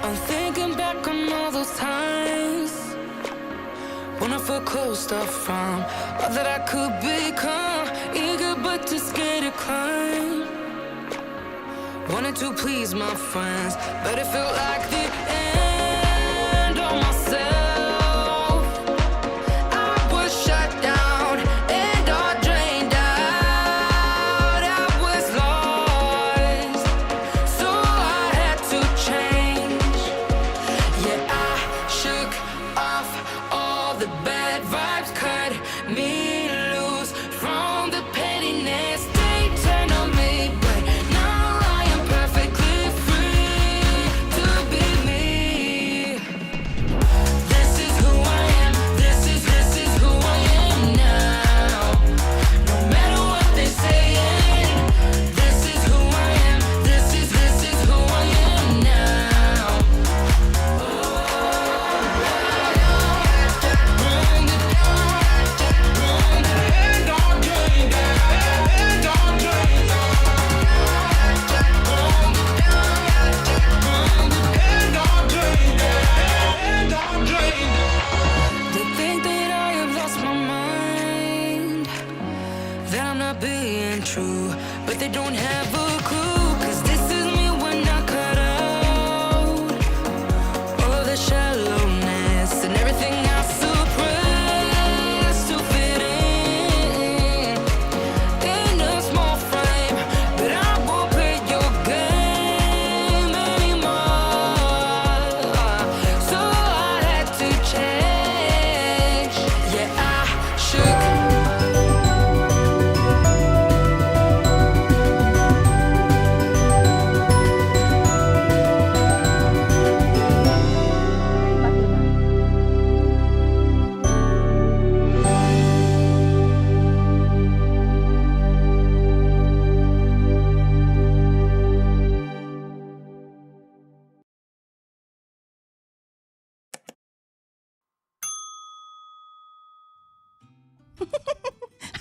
I'm thinking back on all those times when I felt closed off from all that I could become. Eager but too scared to climb. Wanted to please my friends, but it felt like the end of myself. I was shut down and all drained out. I was lost, so I had to change. Yeah, I shook off all the bad vibes, cut me loose from the pettiness. They turned on me, but now I am perfectly free to be me. This is who I am. This is who I am now. No matter what they saying, this is who I am. This is who I am now. Bring it down, and don't drain down, and don't drain down. Bring it down, and don't drain down, and don't drain down. They think that I have lost my mind, that I'm not being true, but they don't have a clue. 'Cause this is me when I cut out all the shallowness and everything I suppress to fit in a small frame. But I won't play your game anymore, so I had to change. Yeah, I shook.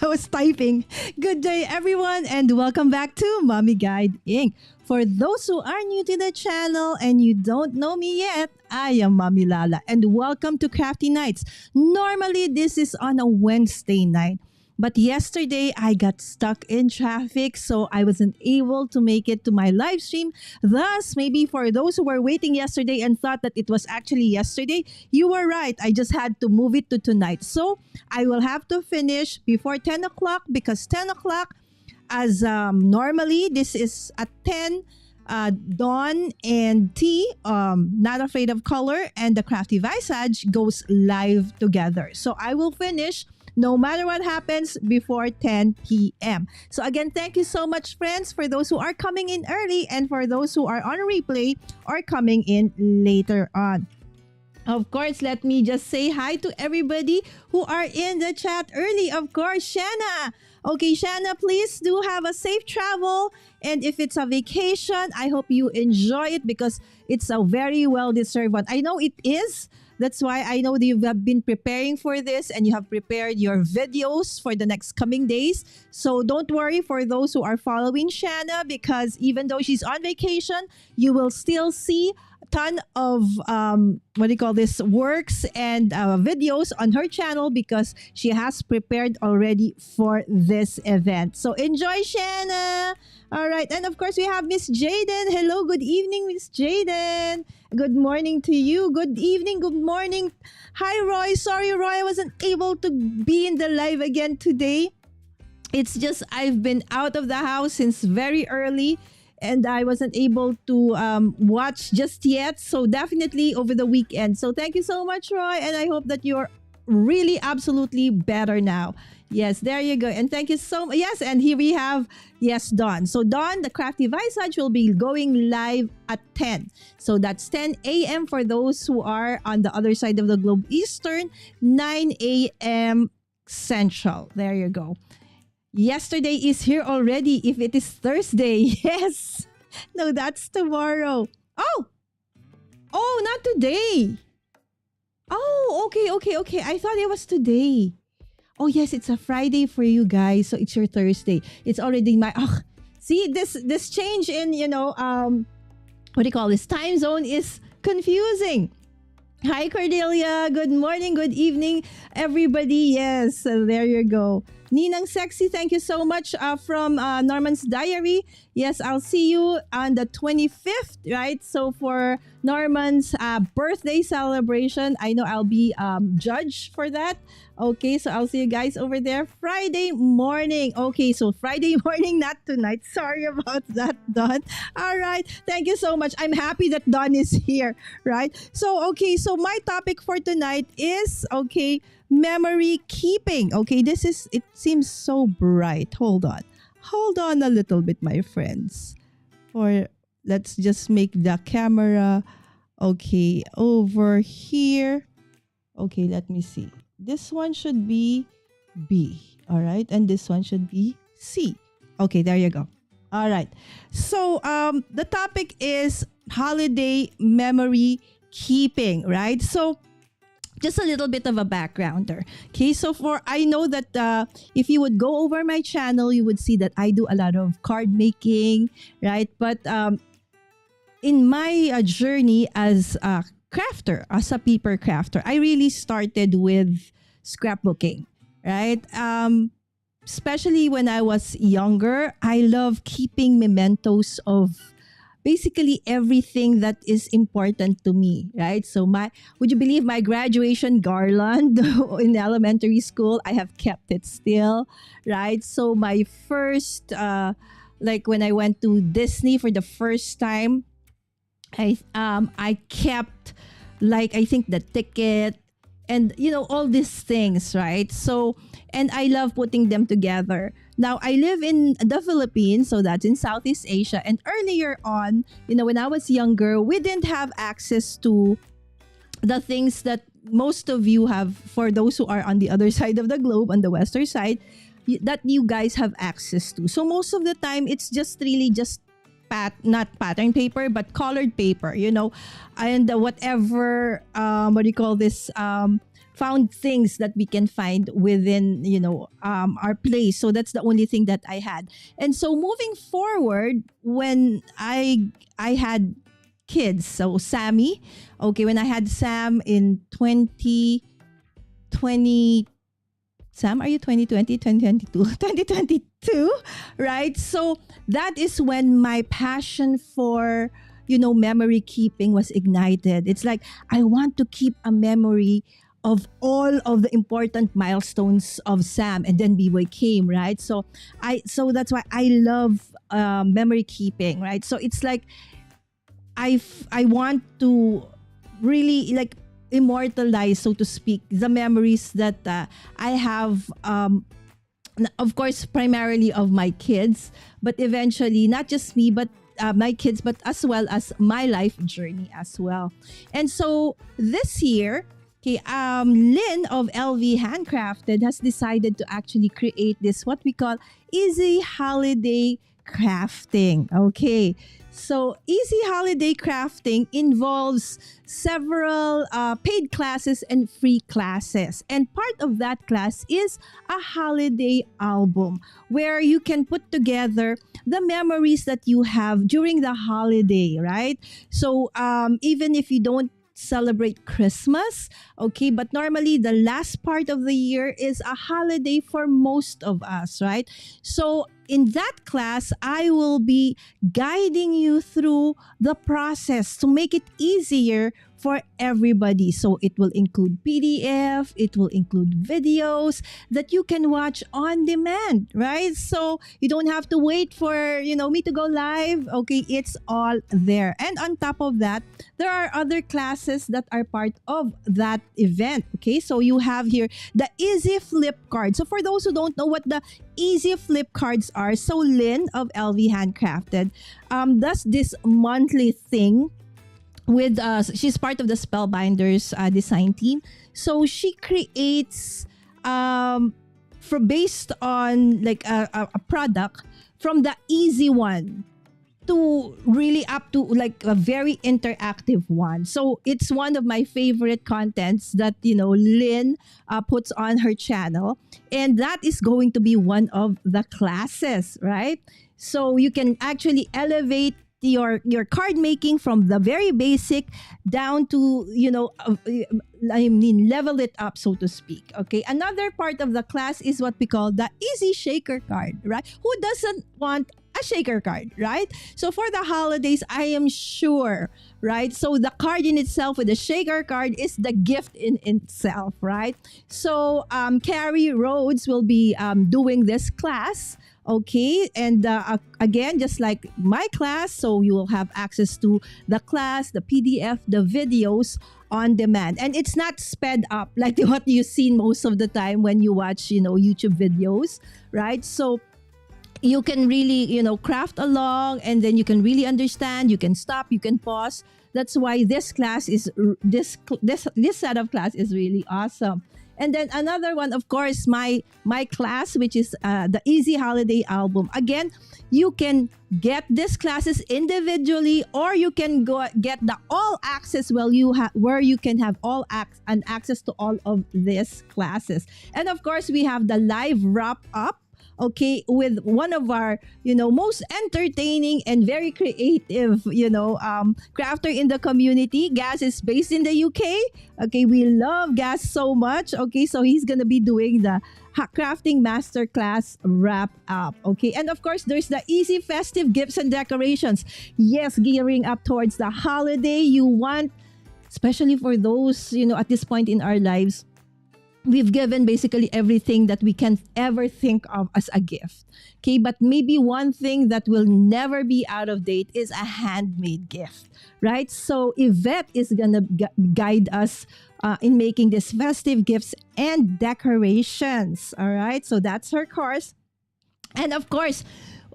I was typing. Good day, everyone, and welcome back to Mommy Guide Inc. For those who are new to the channel and you don't know me yet, I am Mommy Lala, and welcome to Crafty Nights. Normally, this is on a Wednesday night, but yesterday I got stuck in traffic, so I wasn't able to make it to my live stream. Thus, maybe for those who were waiting yesterday and thought that it was actually yesterday, you were right. I just had to move it to tonight. So I will have to finish before 10 o'clock because 10 o'clock, as normally, this is at 10. Dawn and T, Not Afraid of Color, and the Crafty Visage goes live together. So I will finish no matter what happens before 10 p.m. So again, thank you so much, friends, for those who are coming in early and for those who are on replay or coming in later on. Of course, let me just say hi to everybody who are in the chat early. Of course, Shanna. Okay, Shanna, please do have a safe travel. And if it's a vacation, I hope you enjoy it because it's a very well-deserved one. I know it is. That's why I know that you have been preparing for this and you have prepared your videos for the next coming days. So don't worry for those who are following Shanna because even though she's on vacation, you will still see a ton of works and videos on her channel because she has prepared already for this event. So enjoy, Shanna. All right. And of course, we have Miss Jaden. Hello. Good evening, Miss Jaden. Good morning to you. Good evening. Good morning. Hi, Roy. Sorry, Roy. I wasn't able to be in the live again today. It's just I've been out of the house since very early and I wasn't able to watch just yet. So definitely over the weekend. So thank you so much, Roy. And I hope that you're really absolutely better now. Yes, there you go. And thank you so much. Yes, and here we have, yes, Dawn. So Dawn, the Crafty Visage will be going live at 10. So that's 10 a.m. for those who are on the other side of the globe, Eastern, 9 a.m. Central. There you go. Yesterday is here already if it is Thursday. Yes. No, that's tomorrow. Oh, not today. Oh, okay. I thought it was today. Oh, yes, it's a Friday for you guys. So it's your Thursday. It's already my... see, this change in, what do you call this? Time zone is confusing. Hi, Cordelia. Good morning, good evening, everybody. Yes, so there you go. Ninang Sexy, thank you so much from Norman's Diary. Yes, I'll see you on the 25th, right? So for Norman's birthday celebration, I know I'll be judge for that. Okay, so I'll see you guys over there Friday morning. Okay, so Friday morning, not tonight. Sorry about that, Don. All right, thank you so much. I'm happy that Don is here, right? So, okay, so my topic for tonight is, okay, memory keeping. Okay, it seems so bright. Hold on. Hold on a little bit, my friends. Or let's just make the camera, okay, over here. Okay, let me see. This one should be B. All right. And this one should be C. Okay, there you go. All right. So the topic is holiday memory keeping, right? So just a little bit of a backgrounder. Okay, so I know that if you would go over my channel, you would see that I do a lot of card making, right? But in my journey as a crafter, as a paper crafter, I really started with scrapbooking, right? Especially when I was younger, I love keeping mementos of basically everything that is important to me, right? So would you believe my graduation garland in elementary school? I have kept it still, right? So my first, like when I went to Disney for the first time, I kept, like, I think the ticket and all these things, right? So, and I love putting them together. Now I live in the Philippines, so that's in Southeast Asia, and earlier on, when I was younger, we didn't have access to the things that most of you have. For those who are on the other side of the globe, on the western side, that you guys have access to. So most of the time it's just really just not pattern paper but colored paper, and whatever what do you call this, found things that we can find within our place. So that's the only thing that I had. And so moving forward, when I had kids, so Sammy, okay, when I had Sam in 2020, Sam, are you 2020, 2022? 2022, right? So that is when my passion for, memory keeping was ignited. It's like, I want to keep a memory of all of the important milestones of Sam, and then B-Boy came, right? So that's why I love memory keeping, right? So it's like, I want to really like immortalize, so to speak, the memories that I have, of course, primarily of my kids, but eventually not just me, but my kids, but as well as my life journey as well. And so this year, okay, Lynn of LV Handcrafted has decided to actually create this, what we call Easy Holiday Crafting. Okay, so Easy Holiday Crafting involves several paid classes and free classes. And part of that class is a holiday album where you can put together the memories that you have during the holiday, right? So even if you don't celebrate Christmas, okay, but normally the last part of the year is a holiday for most of us, right? So in that class, I will be guiding you through the process to make it easier for everybody. So it will include PDF, it will include videos that you can watch on demand, right? So you don't have to wait for, me to go live. Okay, it's all there. And on top of that, there are other classes that are part of that event. Okay, so you have here the Easy Flip card. So for those who don't know what the Easy Flip cards are, so Lynn of LV Handcrafted does this monthly thing with she's part of the Spellbinders design team. So she creates based on like a product, from the easy one to really up to like a very interactive one. So it's one of my favorite contents that Lynn puts on her channel, and that is going to be one of the classes, right? So you can actually elevate your card making from the very basic down to, I mean, level it up, so to speak. Okay. Another part of the class is what we call the easy shaker card, right? Who doesn't want a shaker card, right? So for the holidays, I am sure, right? So the card in itself with the shaker card is the gift in itself, right? So Carrie Rhodes will be doing this class. Okay, and again, just like my class, so you will have access to the class, the PDF, the videos on demand. And it's not sped up like what you see most of the time when you watch, YouTube videos, right? So you can really, craft along, and then you can really understand, you can stop, you can pause. That's why this class is, this set of class is really awesome. And then another one, of course, my class, which is the Easy Holiday Album. Again, you can get these classes individually, or you can go get the all access where you can have access to all of these classes. And of course, we have the live wrap up. Okay, with one of our, most entertaining and very creative, crafter in the community. Gaz is based in the UK. Okay, we love Gaz so much. Okay, so he's gonna be doing the crafting masterclass wrap up. Okay, and of course, there's the easy festive gifts and decorations. Yes, gearing up towards the holiday. You want, especially for those, at this point in our lives, we've given basically everything that we can ever think of as a gift. Okay, but maybe one thing that will never be out of date is a handmade gift, right? So Yvette is gonna guide us in making these festive gifts and decorations. All right, so that's her course. And of course,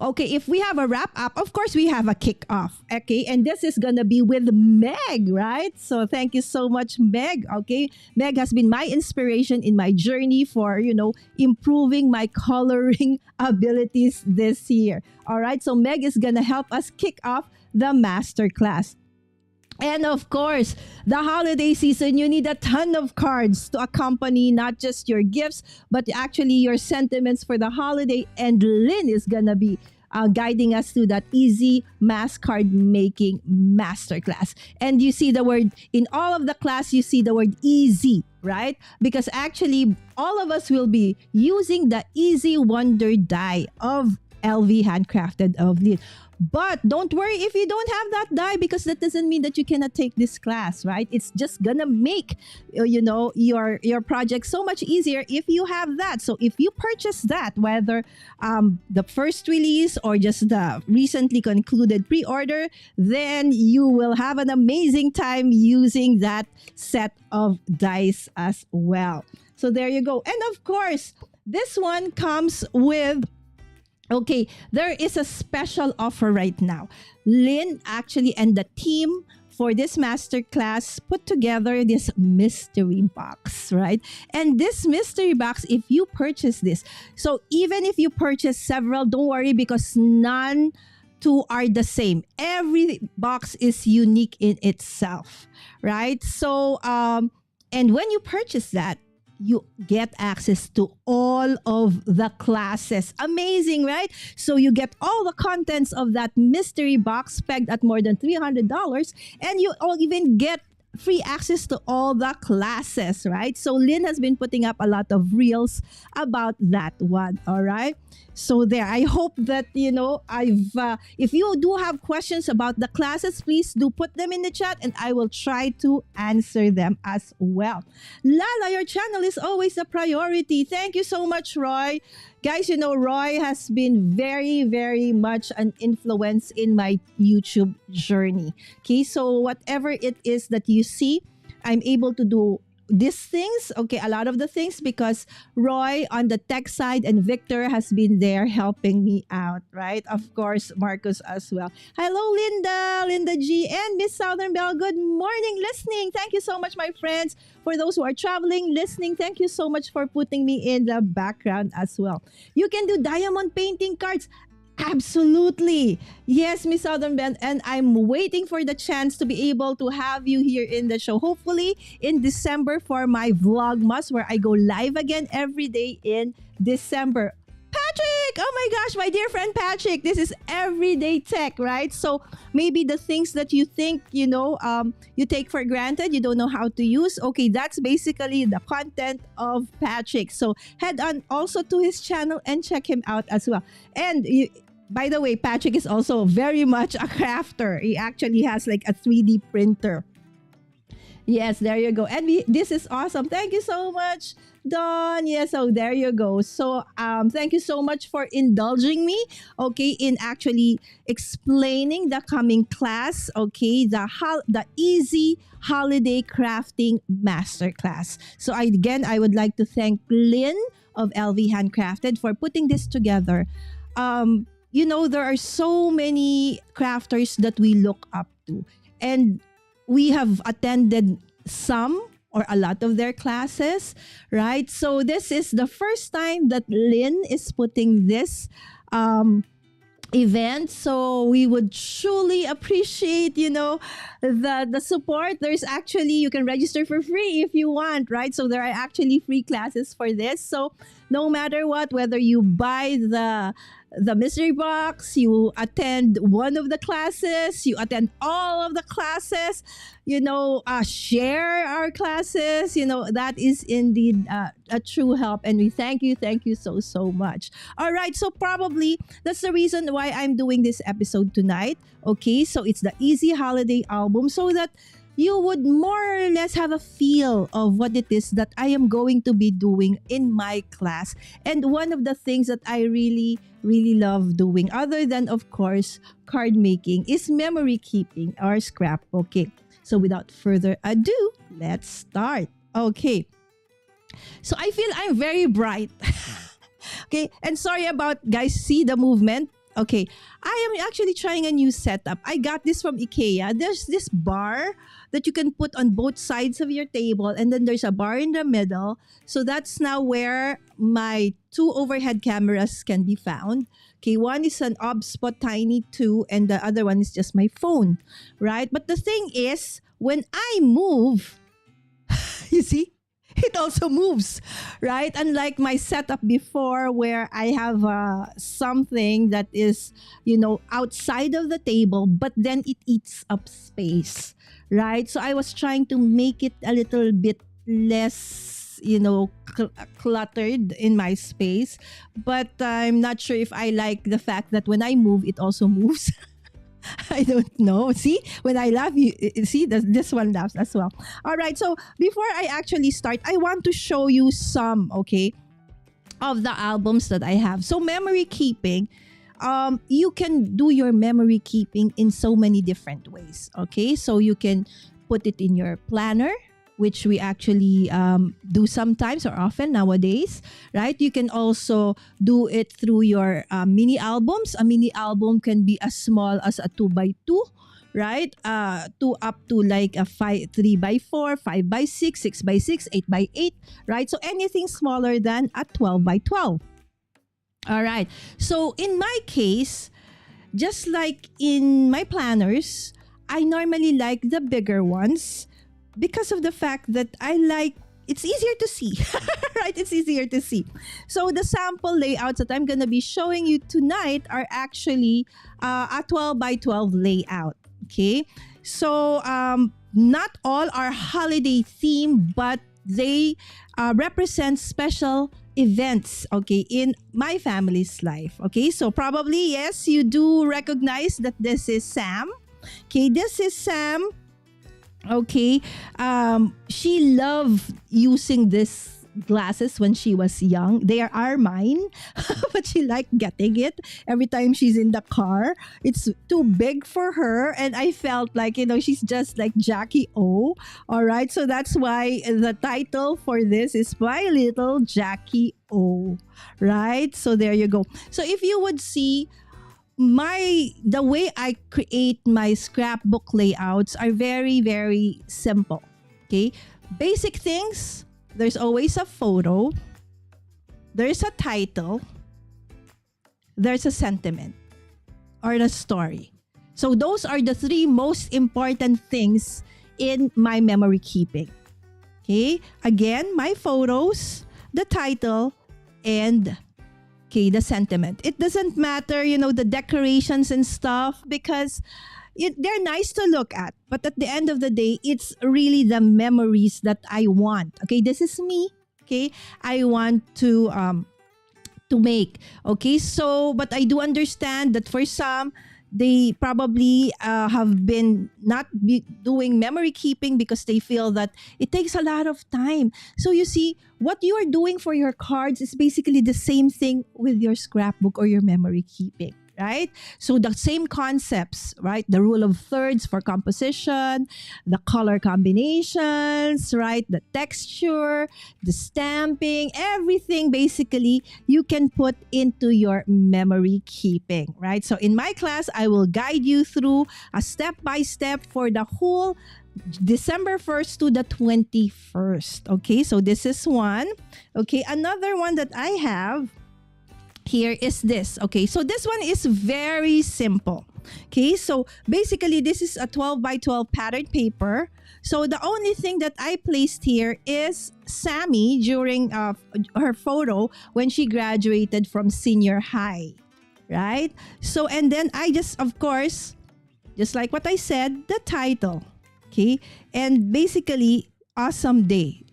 okay, if we have a wrap up, of course we have a kickoff. Okay, and this is gonna be with Meg, right? So thank you so much, Meg. Okay, Meg has been my inspiration in my journey for, improving my coloring abilities this year. All right, so Meg is gonna help us kick off the masterclass. And of course, the holiday season, you need a ton of cards to accompany not just your gifts, but actually your sentiments for the holiday. And Linh is going to be guiding us through that easy mass card making masterclass. And you see the word, in all of the class, you see the word easy, right? Because actually, all of us will be using the Easy Wonder die of LV Handcrafted of Linh. But don't worry if you don't have that die, because that doesn't mean that you cannot take this class, right? It's just gonna make, your project so much easier if you have that. So if you purchase that, whether the first release or just the recently concluded pre-order, then you will have an amazing time using that set of dice as well. So there you go. And of course, this one comes with, okay, there is a special offer right now. Linh actually and the team for this masterclass put together this mystery box, right? And this mystery box, if you purchase this, so even if you purchase several, don't worry, because none two are the same. Every box is unique in itself, right? So, and when you purchase that, you get access to all of the classes. Amazing, right? So you get all the contents of that mystery box pegged at more than $300, and you all even get free access to all the classes, right? So Linh has been putting up a lot of reels about that one, all right? So there, I hope that, if you do have questions about the classes, please do put them in the chat and I will try to answer them as well. Lala, your channel is always a priority. Thank you so much, Roy. Guys, Roy has been very, very much an influence in my YouTube journey. Okay, so whatever it is that you see, I'm able to do these things, okay, a lot of the things, because Roy on the tech side and Victor has been there helping me out, right? Of course, Marcus as well. Hello, Linda G, and Miss Southern Belle. Good morning, listening. Thank you so much, my friends. For those who are traveling, listening, thank you so much for putting me in the background as well. You can do diamond painting cards. Absolutely. Yes, Miss Southern Bend. And I'm waiting for the chance to be able to have you here in the show. Hopefully in December for my Vlogmas, where I go live again every day in December. Patrick! Oh my gosh, my dear friend Patrick, this is everyday tech, right? So maybe the things that you think, you take for granted, you don't know how to use. Okay, that's basically the content of Patrick. So head on also to his channel and check him out as well. And by the way, Patrick is also very much a crafter. He actually has like a 3D printer. Yes, there you go. And this is awesome. Thank you so much, Dawn. Yes, so there you go. So thank you so much for indulging me, okay, in actually explaining the coming class, okay, the Easy Holiday Crafting Masterclass. So I would like to thank Lynn of LV Handcrafted for putting this together. There are so many crafters that we look up to. And we have attended some or a lot of their classes, right? So this is the first time that Lynn is putting this event. So we would truly appreciate, the support. There's actually, you can register for free if you want, right? So there are actually free classes for this. So no matter what, whether you buy the mystery box, you attend one of the classes, you attend all of the classes, share our classes, that is indeed a true help. And we thank you so much. All right, so probably that's the reason why I'm doing this episode tonight. Okay, so it's the Easy Holiday album, so that you would more or less have a feel of what it is that I am going to be doing in my class. And one of the things that I really, really love doing, other than, of course, card making, is memory keeping or scrapbook. Okay, so without further ado, let's start. Okay, so I feel I'm very bright. Okay, and sorry about, guys, see the movement? Okay, I am actually trying a new setup. I got this from IKEA. There's this bar that you can put on both sides of your table, and then there's a bar in the middle. So that's now where my two overhead cameras can be found. Okay, one is an Obspot Tiny 2 and the other one is just my phone, right? But the thing is, when I move, you see, it also moves, right? Unlike my setup before, where I have something that is, outside of the table, but then it eats up space, right? So I was trying to make it a little bit less, cluttered in my space. But I'm not sure if I like the fact that when I move, it also moves. I don't know. See, when I laugh, you see this one laughs as well. All right. So before I actually start, I want to show you some, okay, of the albums that I have. So memory keeping, you can do your memory keeping in so many different ways. Okay. So you can put it in your planner, which we actually do sometimes or often nowadays, right? You can also do it through your mini albums. A mini album can be as small as a 2x2, right? To up to like a 3x4, 5x6, 6x6, 8x8, right? So anything smaller than a 12x12. All right. So in my case, just like in my planners, I normally like the bigger ones, because of the fact that it's easier to see, right? It's easier to see. So the sample layouts that I'm going to be showing you tonight are actually a 12x12 layout, okay? So not all are holiday themed, but they represent special events, okay, in my family's life, okay? So probably, yes, you do recognize that this is Sam. Okay, this is Sam. Okay, she loved using these glasses when she was young. They are mine, but she liked getting it every time she's in the car. It's too big for her, and I felt like, she's just like Jackie O. All right, so that's why the title for this is My Little Jackie O. Right, so there you go. So if you would see, the way I create my scrapbook layouts are very, very simple. Okay, basic things. There's always a photo. There's a title. There's a sentiment or a story. So those are the three most important things in my memory keeping. Okay, again, my photos, the title, and Okay, the sentiment. It doesn't matter, the decorations and stuff, because they're nice to look at. But at the end of the day, it's really the memories that I want. Okay, this is me. Okay, I want to make. Okay, so but I do understand that for some, they probably have been not doing memory keeping because they feel that it takes a lot of time. So you see, what you are doing for your cards is basically the same thing with your scrapbook or your memory keeping. Right? So the same concepts, right? The rule of thirds for composition, the color combinations, right? The texture, the stamping, everything basically you can put into your memory keeping, right? So in my class, I will guide you through a step-by-step for the whole December 1st to the 21st. Okay, so this is one. Okay, another one that I have here is this. Okay, so this one is very simple. Okay, so basically this is a 12 by 12 patterned paper. So the only thing that I placed here is Sammy during her photo when she graduated from senior high, right? So and then I just, of course, just like what I said, the title. Okay, and basically awesome day.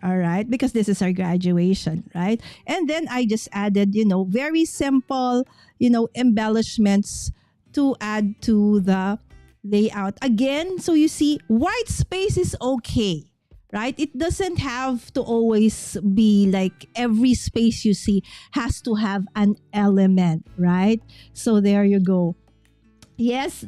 All right, because this is our graduation, right? And then I just added, very simple, embellishments to add to the layout. Again, so you see, white space is okay, right? It doesn't have to always be like every space you see has to have an element, right? So there you go. Yes.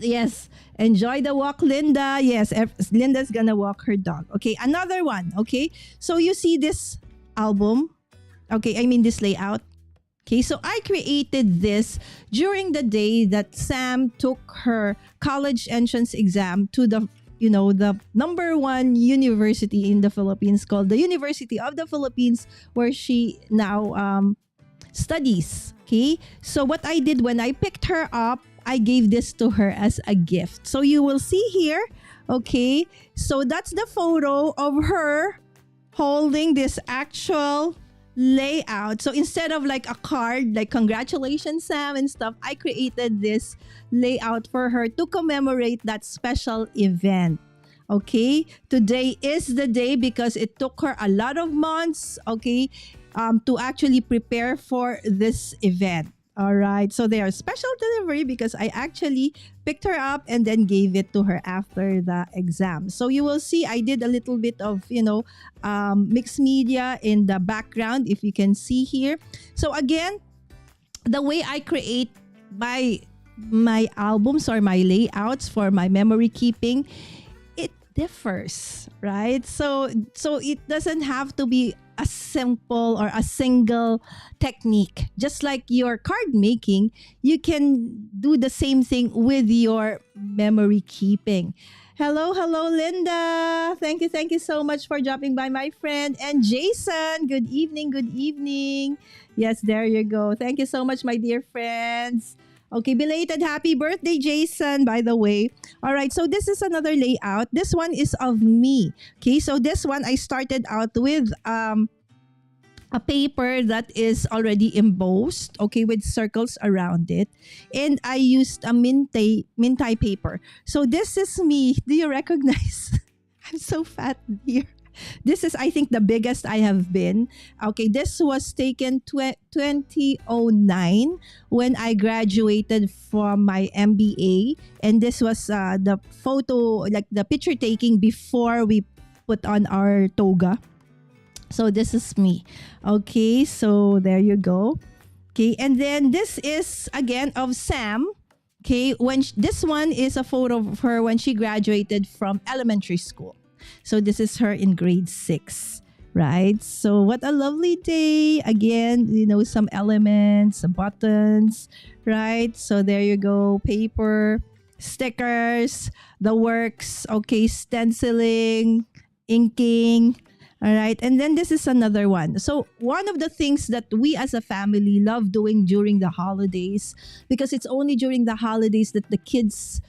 Enjoy the walk, Linda. Yes, Linda's gonna walk her dog. Okay, another one. Okay, so you see this album. Okay, I mean this layout. Okay, so I created this during the day that Sam took her college entrance exam to the number one university in the Philippines, called the University of the Philippines, where she now studies. Okay, so what I did when I picked her up, I gave this to her as a gift. So you will see here, okay? So that's the photo of her holding this actual layout. So instead of like a card, like congratulations, Sam and stuff, I created this layout for her to commemorate that special event. Okay? Today is the day because it took her a lot of months, okay, to actually prepare for this event. All right. So they are special delivery because I actually picked her up and then gave it to her after the exam. So you will see I did a little bit of, mixed media in the background, if you can see here. So again, the way I create my albums or my layouts for my memory keeping, it differs, right? So it doesn't have to be a simple or a single technique. Just like your card making, you can do the same thing with your memory keeping. Hello, Linda. Thank you so much for dropping by, my friend. And Jason, good evening. Yes, there you go. Thank you so much, my dear friends. Okay, belated happy birthday, Jason, by the way. All right, so this is another layout. This one is of me. Okay, so this one I started out with a paper that is already embossed, okay, with circles around it. And I used a mintai paper. So this is me. Do you recognize? I'm so fat here. This is, I think, the biggest I have been. Okay, this was taken 2009 when I graduated from my MBA. And this was the photo, like the picture taking before we put on our toga. So this is me. Okay, so there you go. Okay, and then this is, again, of Sam. Okay, this one is a photo of her when she graduated from elementary school. So this is her in grade 6, right? So what a lovely day. Again, some elements, some buttons, right? So there you go. Paper, stickers, the works, okay, stenciling, inking. All right. And then this is another one. So one of the things that we as a family love doing during the holidays, because it's only during the holidays that the kids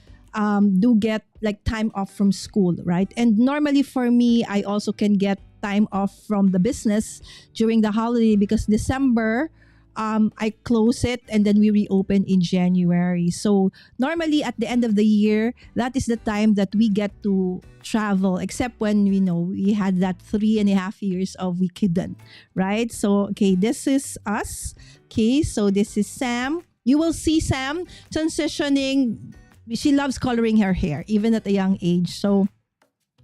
do get like time off from school, right? And normally for me, I also can get time off from the business during the holiday because December I close it and then we reopen in January. So normally at the end of the year, that is the time that we get to travel, except when we had that 3.5 years of we couldn't, right? So okay, this is us. Okay, so this is Sam. You will see Sam transitioning. She loves coloring her hair even at a young age. So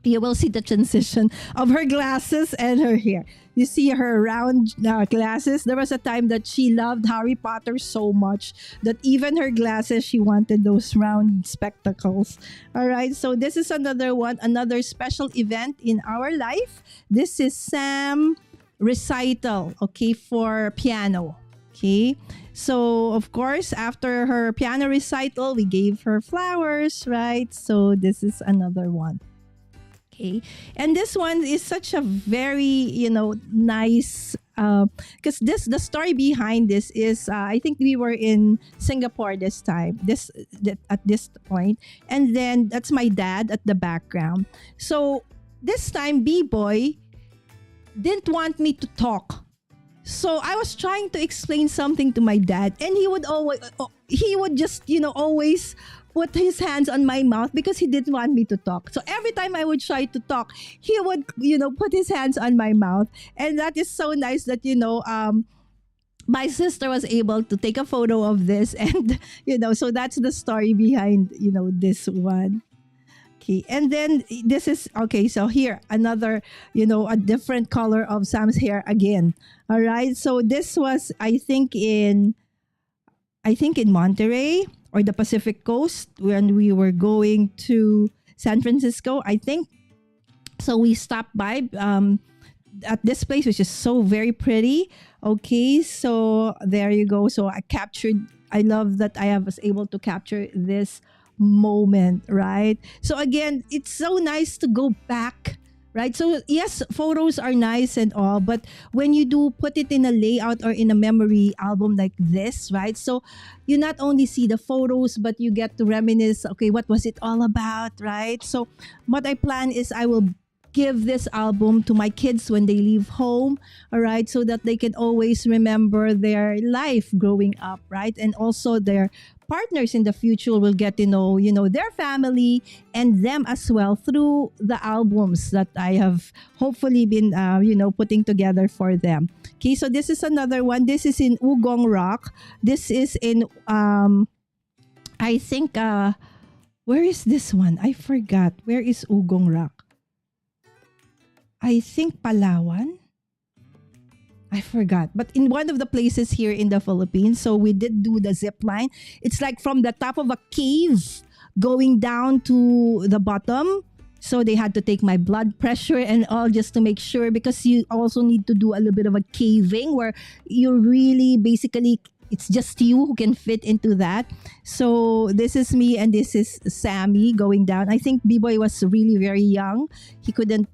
you will see the transition of her glasses and her hair. You see her round glasses. There was a time that she loved Harry Potter so much that even her glasses, she wanted those round spectacles. All right, so this is another one, another special event in our life. This is Sam recital, okay, for piano. Okay, so of course, after her piano recital, we gave her flowers, right? So this is another one. Okay, and this one is such a very nice because the story behind this is I think we were in Singapore this time at this point, and then that's my dad at the background. So this time B-boy didn't want me to talk. So I was trying to explain something to my dad, and he would just always put his hands on my mouth because he didn't want me to talk. So every time I would try to talk, he would put his hands on my mouth, and that is so nice that my sister was able to take a photo of this, and so that's the story behind this one. Okay, and then this is okay. So here another a different color of Sam's hair again. All right, so this was I think in Monterey or the Pacific Coast when we were going to San Francisco, I think. So we stopped by at this place, which is so very pretty. Okay, so there you go. So I love that I was able to capture this moment, right? So again, it's so nice to go back, right? So yes, photos are nice and all, but when you do put it in a layout or in a memory album like this, right? So you not only see the photos, but you get to reminisce, okay, what was it all about, right? So what I plan is I will give this album to my kids when they leave home, all right, so that they can always remember their life growing up, right? And also their partners in the future will get to know, their family and them as well through the albums that I have hopefully been, putting together for them. Okay, so this is another one. This is in Ugong Rock. This is in, I think, where is this one? I forgot. Where is Ugong Rock? I think Palawan. I forgot. But in one of the places here in the Philippines, so we did do the zip line. It's like from the top of a cave going down to the bottom. So they had to take my blood pressure and all just to make sure, because you also need to do a little bit of a caving where you really basically, it's just you who can fit into that. So this is me and this is Sammy going down. I think B-Boy was really very young. He couldn't,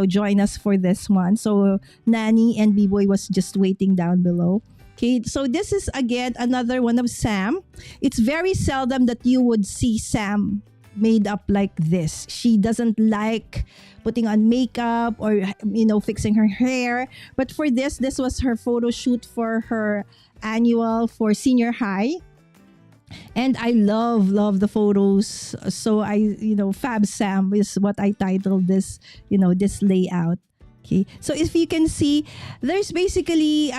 join us for this one. So Nanny and B-Boy was just waiting down below. Okay, so this is again another one of Sam. It's very seldom that you would see Sam made up like this. She doesn't like putting on makeup or, fixing her hair. But for this was her photo shoot for her annual for senior high, and I love the photos. So I Fab Sam is what I titled this this layout. Okay, so if you can see, there's basically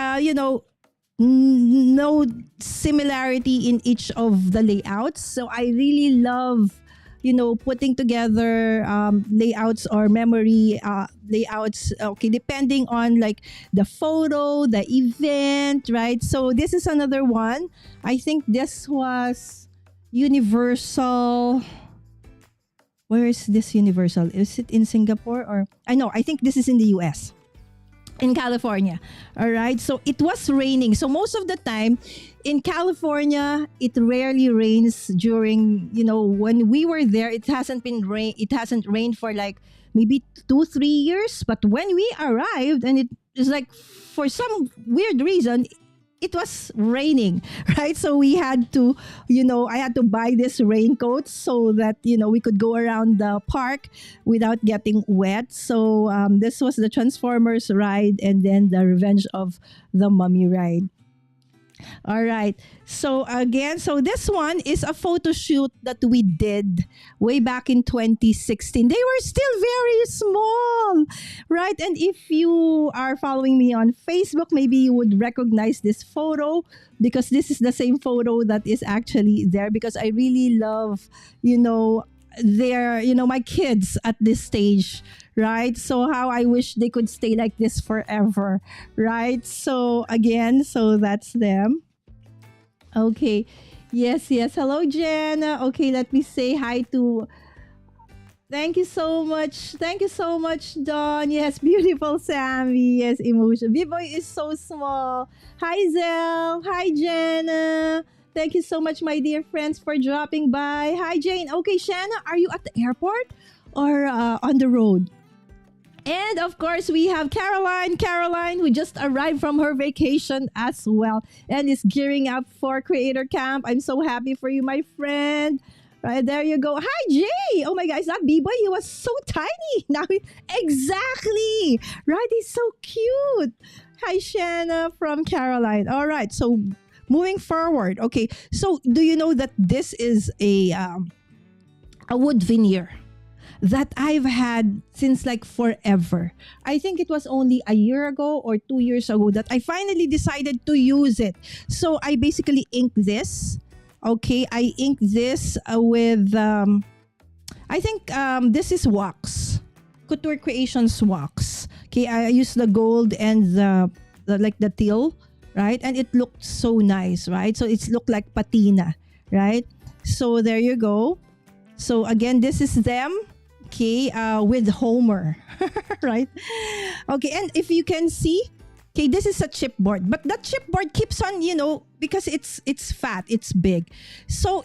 no similarity in each of the layouts. So I really love putting together layouts or memory layouts, okay, depending on like the photo, the event, right? So this is another one. I think this was Universal. Where is this Universal? Is it in Singapore or I think this is in the US. In California. All right. So it was raining. So most of the time in California, it rarely rains during, when we were there, it hasn't rained for like maybe 2-3 years. But when we arrived, and it is like for some weird reason, it was raining, right? So we had to, I had to buy this raincoat so that, we could go around the park without getting wet. So this was the Transformers ride and then the Revenge of the Mummy ride. All right. So again, so this one is a photo shoot that we did way back in 2016. They were still very small, right? And if you are following me on Facebook, maybe you would recognize this photo because this is the same photo that is actually there because I really love, my kids at this stage, right? So how I wish they could stay like this forever, right? So again, so that's them. Okay. Yes, yes. Hello, Jenna. Okay, let me say hi to. Thank you so much. Thank you so much, Dawn. Yes, beautiful Sammy. Yes, emotion. B-Boy is so small. Hi, Zell. Hi, Jenna. Thank you so much, my dear friends, for dropping by. Hi, Jane. Okay, Shanna, are you at the airport or on the road? And of course, we have Caroline. Caroline, who just arrived from her vacation as well and is gearing up for Creator Camp. I'm so happy for you, my friend. Right, there you go. Hi, Jay. Oh my God, is that B-Boy? He was so tiny. Exactly. Right, he's so cute. Hi, Shanna from Caroline. All right, so moving forward. Okay, so do you know that this is a wood veneer that I've had since like forever. I think it was only a year ago or 2 years ago that I finally decided to use it. So I basically inked this. Okay, I inked this with, I think this is wax. Couture Creations wax. Okay, I used the gold and the teal, right? And it looked so nice, right? So it's looked like patina, right? So there you go. So again, this is them. Okay, with Homer, right? Okay, and if you can see, okay, this is a chipboard, but that chipboard keeps on, because it's fat, it's big, so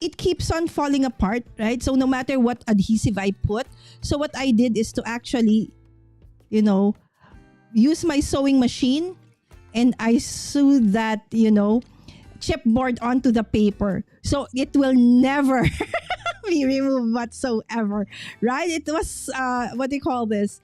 it keeps on falling apart, right? So no matter what adhesive I put, so what I did is to actually, use my sewing machine, and I sewed that, chipboard onto the paper, so it will never be removed whatsoever, right? It was what do you call this?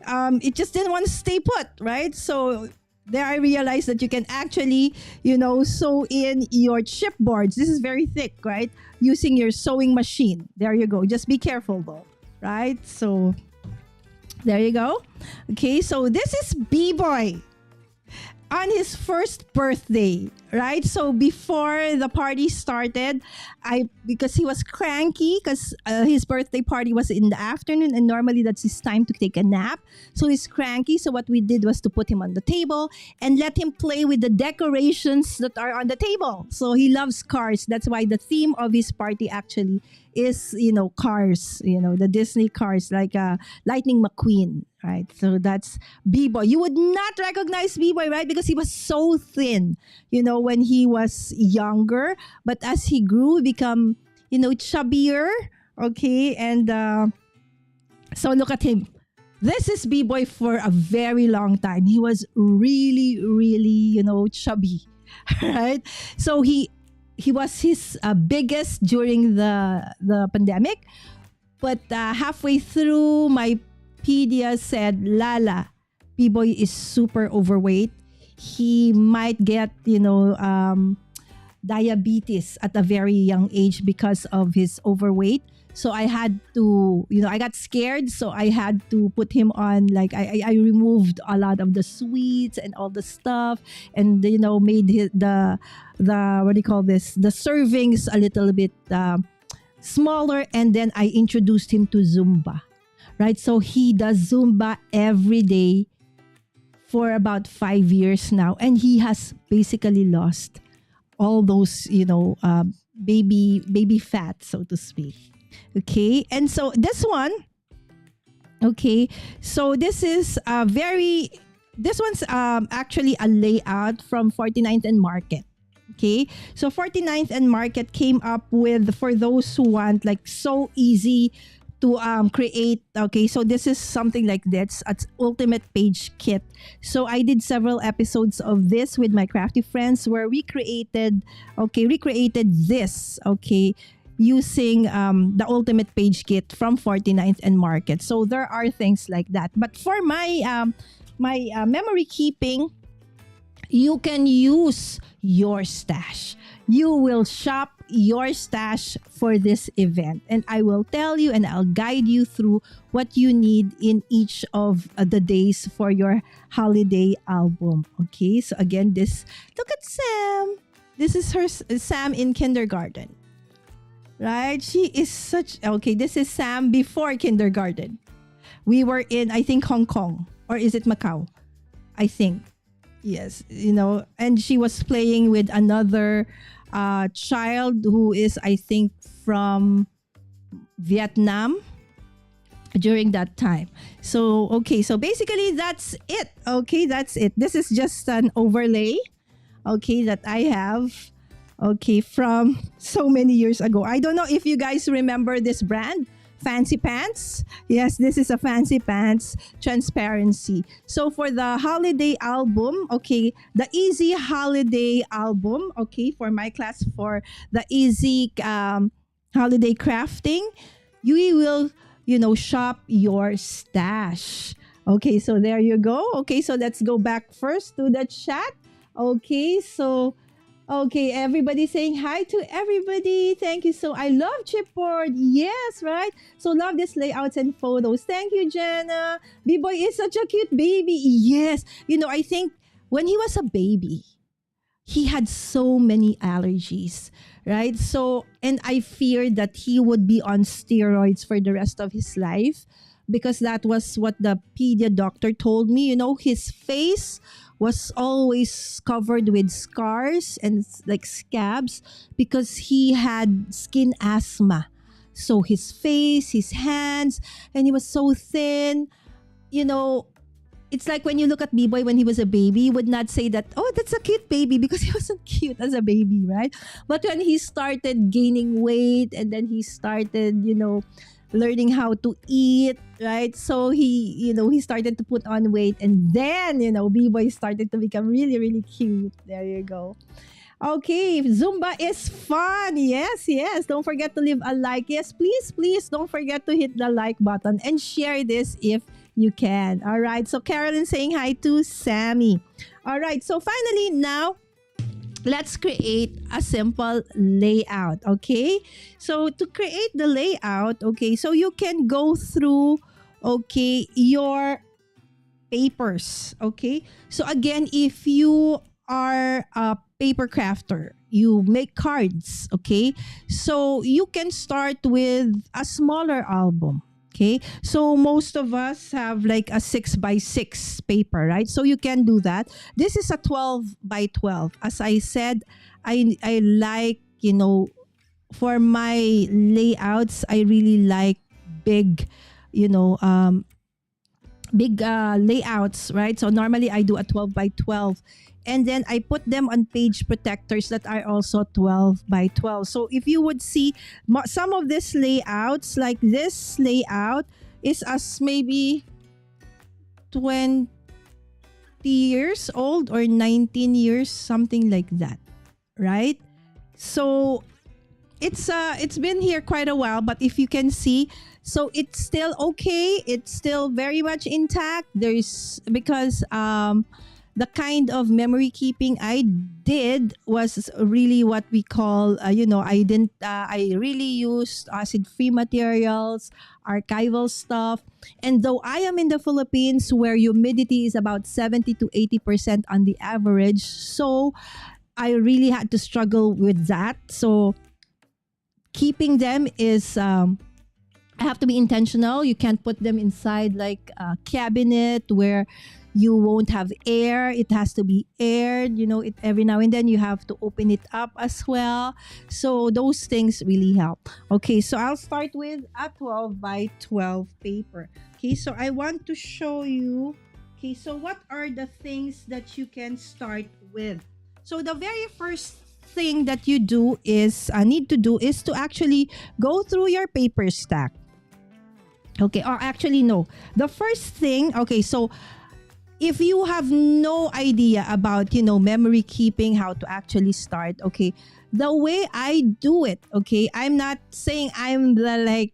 It just didn't want to stay put, right? So there I realized that you can actually, sew in your chipboards. This is very thick, right? Using your sewing machine. There you go. Just be careful though, right? So there you go. Okay, so this is B-Boy on his first birthday, right? So before the party started, because he was cranky because his birthday party was in the afternoon and normally that's his time to take a nap. So he's cranky. So what we did was to put him on the table and let him play with the decorations that are on the table. So he loves cars. That's why the theme of his party actually is, cars, the Disney cars like Lightning McQueen, right? So that's B-Boy. You would not recognize B-Boy, right? Because he was so thin, when he was younger. But as he grew, become, chubbier. Okay. And so look at him. This is B-Boy for a very long time. He was really, really, chubby, right? So he was his biggest during the pandemic. But halfway through, my pedia said, Lala, B-Boy is super overweight. He might get, diabetes at a very young age because of his overweight. So I had to, I got scared. So I had to put him on, like, I removed a lot of the sweets and all the stuff and, made the what do you call this? The servings a little bit smaller. And then I introduced him to Zumba, right? So he does Zumba every day for about 5 years now. And he has basically lost all those, baby fat, so to speak. Okay. And so this one, okay. So this is this one's actually a layout from 49th and Market. Okay. So 49th and Market came up with, for those who want like so easy to create. Okay, so this is something like this. It's ultimate page kit. So I did several episodes of this with my crafty friends where we recreated this, okay, using the ultimate page kit from 49th and Market. So there are things like that. But for my memory keeping, you can use your stash. You will shop your stash for this event. And I will tell you and I'll guide you through what you need in each of the days for your holiday album. Okay, so again, look at Sam. This is Sam in kindergarten. Right? She is okay, this is Sam before kindergarten. We were in, I think, Hong Kong. Or is it Macau? I think. Yes, and she was playing with another child who is, I think, from Vietnam during that time. So, okay, so basically that's it. Okay, that's it. This is just an overlay, okay, that I have, okay, from so many years ago. I don't know if you guys remember this brand. Fancy Pants. Yes, this is a Fancy Pants transparency. So for the holiday album, okay, the easy holiday album, okay, for my class, for the easy holiday crafting, you will, shop your stash. Okay, so there you go. Okay, so let's go back first to the chat. Okay, so okay, everybody saying hi to everybody. Thank you. So I love chipboard. Yes, right? So love these layouts and photos. Thank you, Jenna. B-Boy is such a cute baby. Yes. I think when he was a baby, he had so many allergies, right? So, and I feared that he would be on steroids for the rest of his life because that was what the pedia doctor told me. His face was always covered with scars and like scabs because he had skin asthma. So his face, his hands, and he was so thin. It's like when you look at B-Boy when he was a baby, you would not say that, oh, that's a cute baby because he wasn't cute as a baby, right? But when he started gaining weight and then he started, learning how to eat, right? So he started to put on weight, and then, B-Boy started to become really, really cute. There you go. Okay, Zumba is fun. Yes, yes. Don't forget to leave a like. Yes, please, please don't forget to hit the like button and share this if you can. All right. So Carolyn saying hi to Sammy. All right. So finally now, let's create a simple layout, okay? So to create the layout, okay, so you can go through, okay, your papers, okay? So again, if you are a paper crafter, you make cards, okay? So you can start with a smaller album. Okay, so most of us have like a 6x6 paper, right? So you can do that. This is a 12x12. As I said, I like, for my layouts, I really like big, big layouts, right? So normally I do a 12x12. And then I put them on page protectors that are also 12x12. So if you would see some of these layouts, like this layout is as maybe 20 years old or 19 years, something like that, right? So it's been here quite a while, but if you can see, so it's still okay. It's still very much intact. Because the kind of memory keeping I did was really what we call, I really used acid-free materials, archival stuff. And though I am in the Philippines where humidity is about 70 to 80% on the average, so I really had to struggle with that. So keeping them is, I have to be intentional. You can't put them inside like a cabinet where you won't have air. It has to be aired. Every now and then you have to open it up as well. So those things really help. Okay, so I'll start with a 12x12 paper. Okay, so I want to show you. Okay, so what are the things that you can start with? So the very first thing that you need to do is to actually go through your paper stack. Okay, or actually no. The first thing, okay, so if you have no idea about, memory keeping, how to actually start, okay, the way I do it, okay, I'm not saying I'm the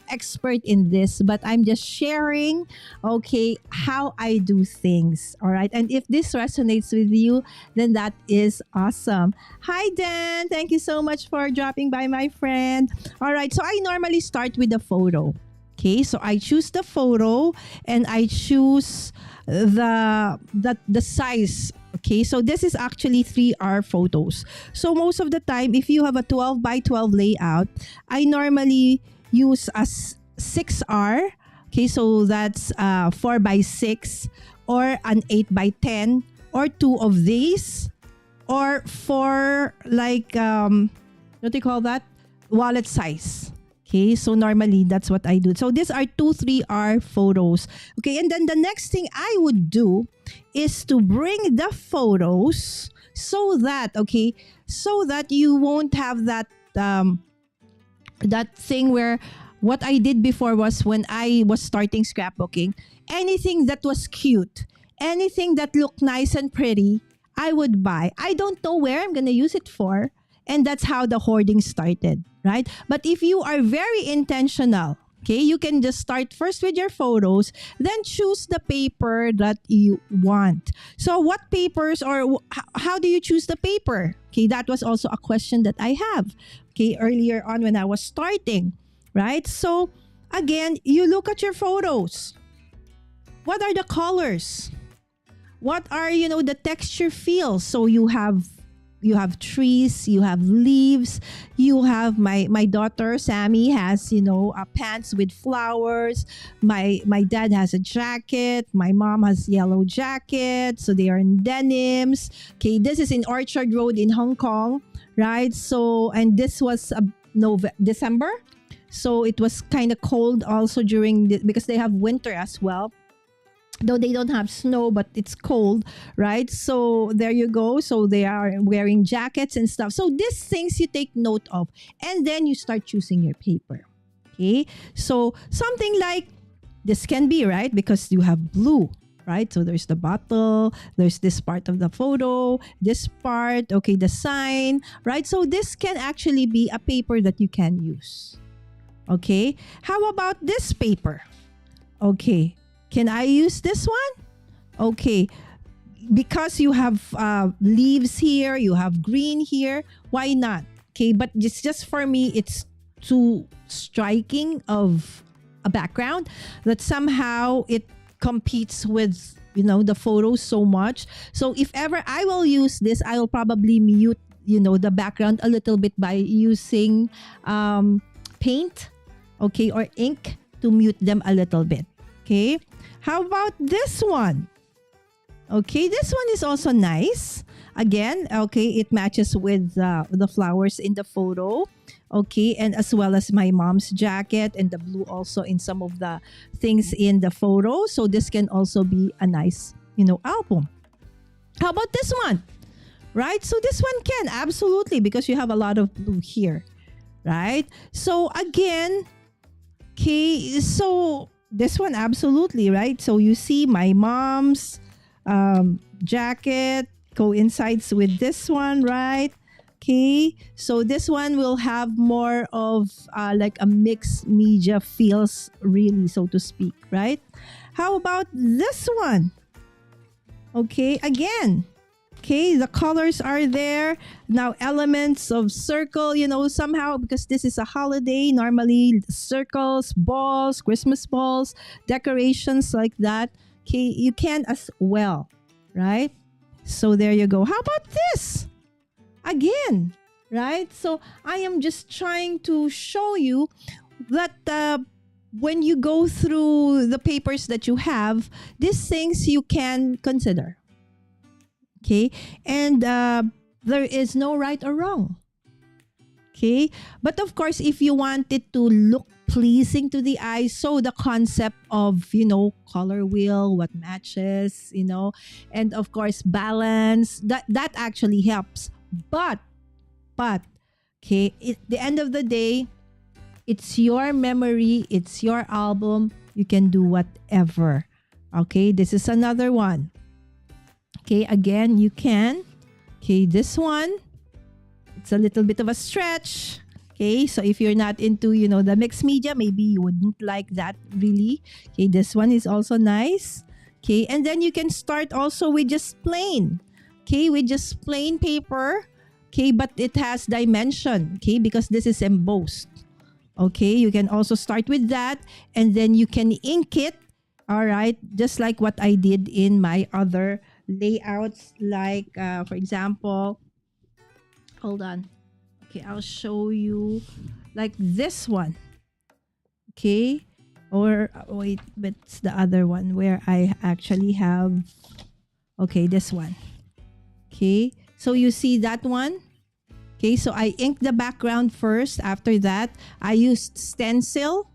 expert in this, but I'm just sharing, okay, how I do things. All right. And if this resonates with you, then that is awesome. Hi, Dan. Thank you so much for dropping by, my friend. All right. So I normally start with the photo. Okay. So I choose the photo and I choose the size. Okay, so this is actually 3R photos. So most of the time, if you have a 12 by 12 layout, I normally use a 6R. Okay, so that's 4 by 6 or an 8 by 10 or two of these or for what do you call that? Wallet size. Okay, so normally that's what I do. So these are 3R photos. Okay, and then the next thing I would do is to bring the photos so that you won't have that thing where what I did before was when I was starting scrapbooking, anything that was cute, anything that looked nice and pretty, I would buy. I don't know where I'm gonna use it for. And that's how the hoarding started, right? But if you are very intentional, okay, you can just start first with your photos, then choose the paper that you want. So what papers or how do you choose the paper? Okay, that was also a question that I have, okay, earlier on when I was starting, right? So again, you look at your photos. What are the colors? What are, the texture feels? So you have trees, you have leaves, you have my daughter Sammy has pants with flowers. My dad has a jacket, my mom has yellow jacket, so they are in denims. Okay, this is in Orchard Road in Hong Kong, right? So and this was December, so it was kind of cold also because they have winter as well. Though they don't have snow, but it's cold, right? So there you go. So they are wearing jackets and stuff. So these things you take note of. And then you start choosing your paper. Okay? So something like this can be, right? Because you have blue, right? So there's the bottle, there's this part of the photo, this part, okay, the sign, right? So this can actually be a paper that you can use. Okay? How about this paper? Okay. Can I use this one? Okay. Because you have leaves here, you have green here, why not? Okay, but just for me, it's too striking of a background that somehow it competes with, the photos so much. So if ever I will use this, I will probably mute, the background a little bit by using paint, okay, or ink to mute them a little bit. Okay, how about this one? Okay, this one is also nice. Again, okay, it matches with the flowers in the photo. Okay, and as well as my mom's jacket and the blue also in some of the things in the photo. So this can also be a nice, album. How about this one? Right? So this one can, absolutely, because you have a lot of blue here. Right? So again, okay, so this one, absolutely, right? So you see my mom's jacket coincides with this one, right? Okay, so this one will have more of like a mixed media feels, really, so to speak, right? How about this one? Okay, again, okay, the colors are there. Now, elements of circle, somehow, because this is a holiday, normally circles, balls, Christmas balls, decorations like that. Okay, you can as well, right? So there you go. How about this? Again, right? So I am just trying to show you that when you go through the papers that you have, these things you can consider. Okay, and there is no right or wrong. Okay, but of course, if you want it to look pleasing to the eye, so the concept of color wheel, what matches, and of course balance, that actually helps. But okay, at the end of the day, it's your memory, it's your album. You can do whatever. Okay, this is another one. Okay, again, you can. Okay, this one, it's a little bit of a stretch. Okay, so if you're not into, the mixed media, maybe you wouldn't like that really. Okay, this one is also nice. Okay, and then you can start also with just plain. Okay, with just plain paper. Okay, but it has dimension. Okay, because this is embossed. Okay, you can also start with that, and then you can ink it. All right, just like what I did in my other layouts, like for example, hold on. Okay, I'll show you like this one. Okay, or wait, but it's the other one where I actually have. Okay, this one. Okay, so you see that one. Okay, so I inked the background first. After that, I used stencil.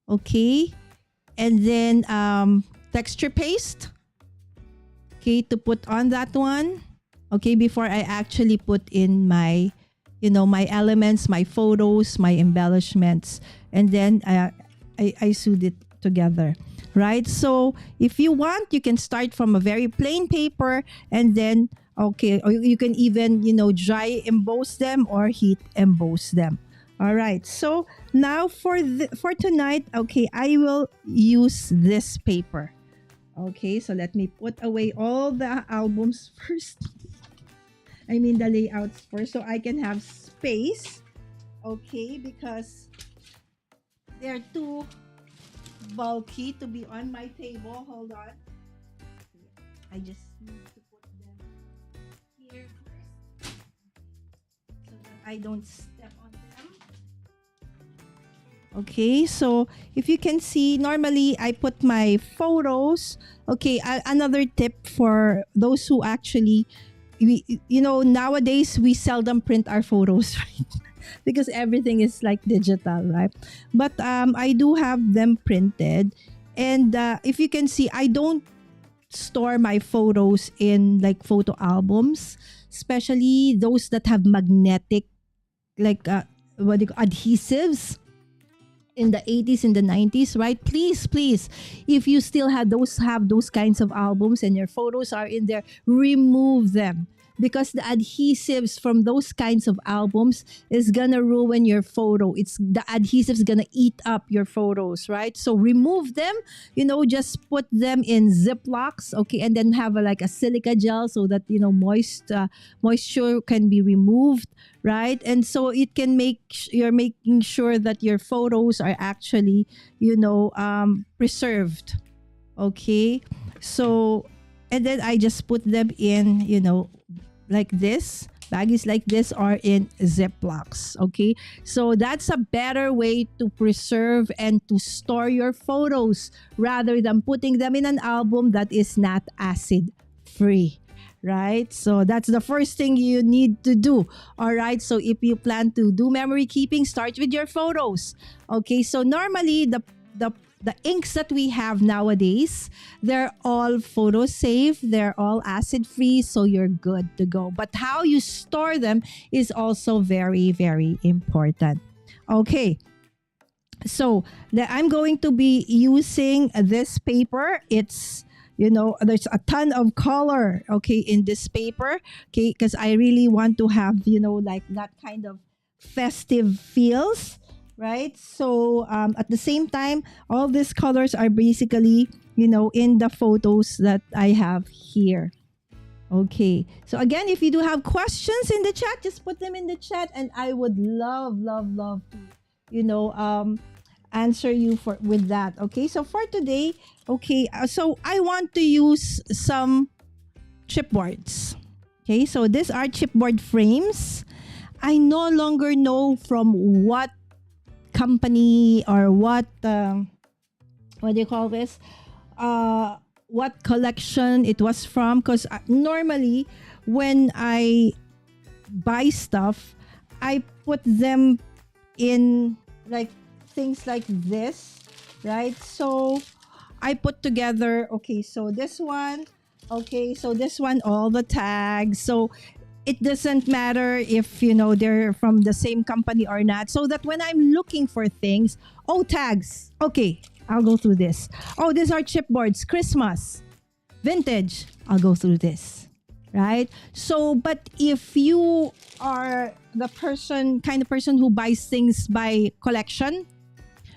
Okay, and then texture paste. Okay, to put on that one. Okay, before I actually put in my, my elements, my photos, my embellishments, and then I sewed it together. Right? So if you want, you can start from a very plain paper, and then okay, or you can even, dry emboss them or heat emboss them. All right. So now for tonight, okay, I will use this paper. Okay, so let me put away all the albums first. I mean the layouts first, so I can have space. Okay, because they're too bulky to be on my table. Hold on. I just need to put them here first so that I don't step on them. Okay, so if you can see, normally I put my photos. Okay, another tip for those who actually, nowadays we seldom print our photos, right? Because everything is like digital, right? But I do have them printed. And if you can see, I don't store my photos in like photo albums, especially those that have magnetic, like what do you call, adhesives in the 80s and the 90s, right? Please, if you still have those kinds of albums and your photos are in there, remove them, because the adhesives from those kinds of albums is gonna ruin your photo. It's the adhesives gonna eat up your photos, right? So remove them, just put them in Ziplocs, okay, and then have like a silica gel so that moisture can be removed, right? And so it can you're making sure that your photos are actually preserved. Okay, so and then I just put them in like this, baggies like this, or in Ziplocs. Okay, so that's a better way to preserve and to store your photos rather than putting them in an album that is not acid free. Right? So that's the first thing you need to do. All right. So if you plan to do memory keeping, start with your photos. Okay. So normally the inks that we have nowadays, they're all photo safe. They're all acid free. So you're good to go. But how you store them is also very, very important. Okay. So I'm going to be using this paper. It's there's a ton of color, okay, in this paper, okay, because I really want to have, like that kind of festive feels, right? So at the same time, all these colors are basically, in the photos that I have here. Okay. So again, if you do have questions in the chat, just put them in the chat, and I would love to, answer you with that. Okay, so for today, okay, so I want to use some chipboards. Okay, so these are chipboard frames. I no longer know from what company or what do you call this, what collection it was from, because normally when I buy stuff, I put them in like things like this, right? So I put together, okay, so this one, all the tags. So it doesn't matter if, they're from the same company or not. So that when I'm looking for things, tags. Okay, I'll go through this. Oh, these are chipboards. Christmas. Vintage. I'll go through this. Right? So, but if you are the kind of person who buys things by collection,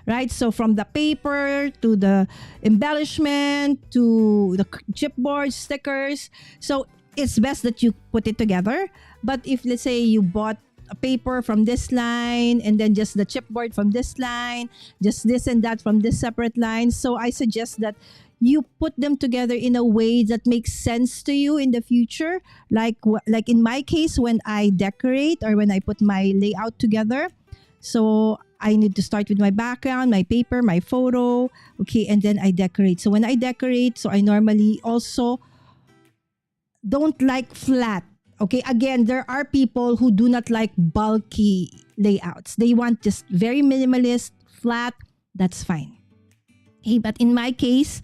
right? So from the paper to the embellishment to the chipboard stickers. So it's best that you put it together. But if, let's say, you bought a paper from this line and then just the chipboard from this line, just this and that from this separate line. So I suggest that you put them together in a way that makes sense to you in the future. Like in my case, when I decorate or when I put my layout together. So I need to start with my background, my paper, my photo. Okay, and then I decorate. So when I decorate, so I normally also don't like flat. Okay, again, there are people who do not like bulky layouts. They want just very minimalist, flat. That's fine. Okay, but in my case,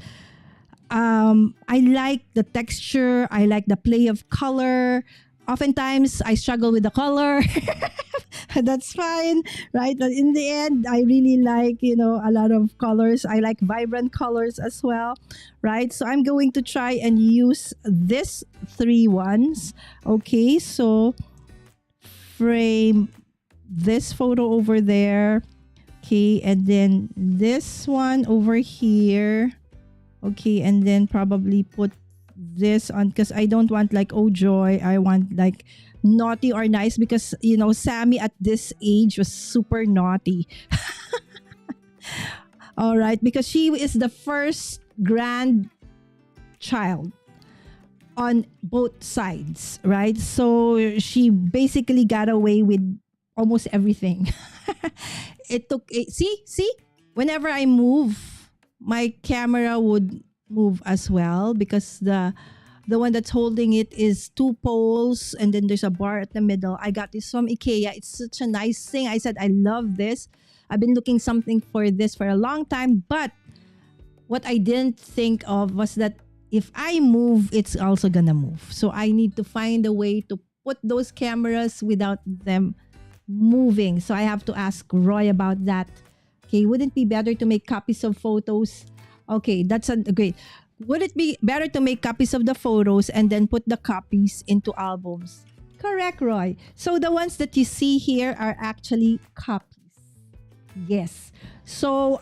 I like the texture. I like the play of color. Oftentimes, I struggle with the color. That's fine, right? But in the end, I really like, a lot of colors. I like vibrant colors as well, right? So I'm going to try and use this 3 ones. Okay, so frame this photo over there. Okay, and then this one over here. Okay, and then probably put this on because I don't want like, oh joy, I want like naughty or nice because, Sammy at this age was super naughty. All right, because she is the first grandchild on both sides, right? So she basically got away with almost everything. See, whenever I move, my camera would move as well because the one that's holding it is 2 poles and then there's a bar at the middle. I got this from IKEA. It's such a nice thing. I said, I love this. I've been looking something for this for a long time. But what I didn't think of was that if I move, it's also gonna move. So I need to find a way to put those cameras without them moving. So I have to ask Roy about that. Okay, wouldn't it be better to make copies of photos? Okay, that's great. Would it be better to make copies of the photos and then put the copies into albums? Correct, Roy. So the ones that you see here are actually copies. Yes. So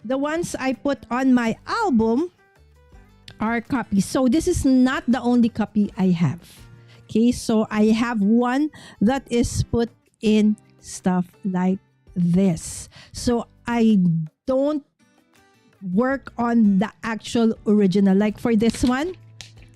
the ones I put on my album are copies. So this is not the only copy I have. Okay, so I have one that is put in stuff like this. So I don't work on the actual original. Like for this one,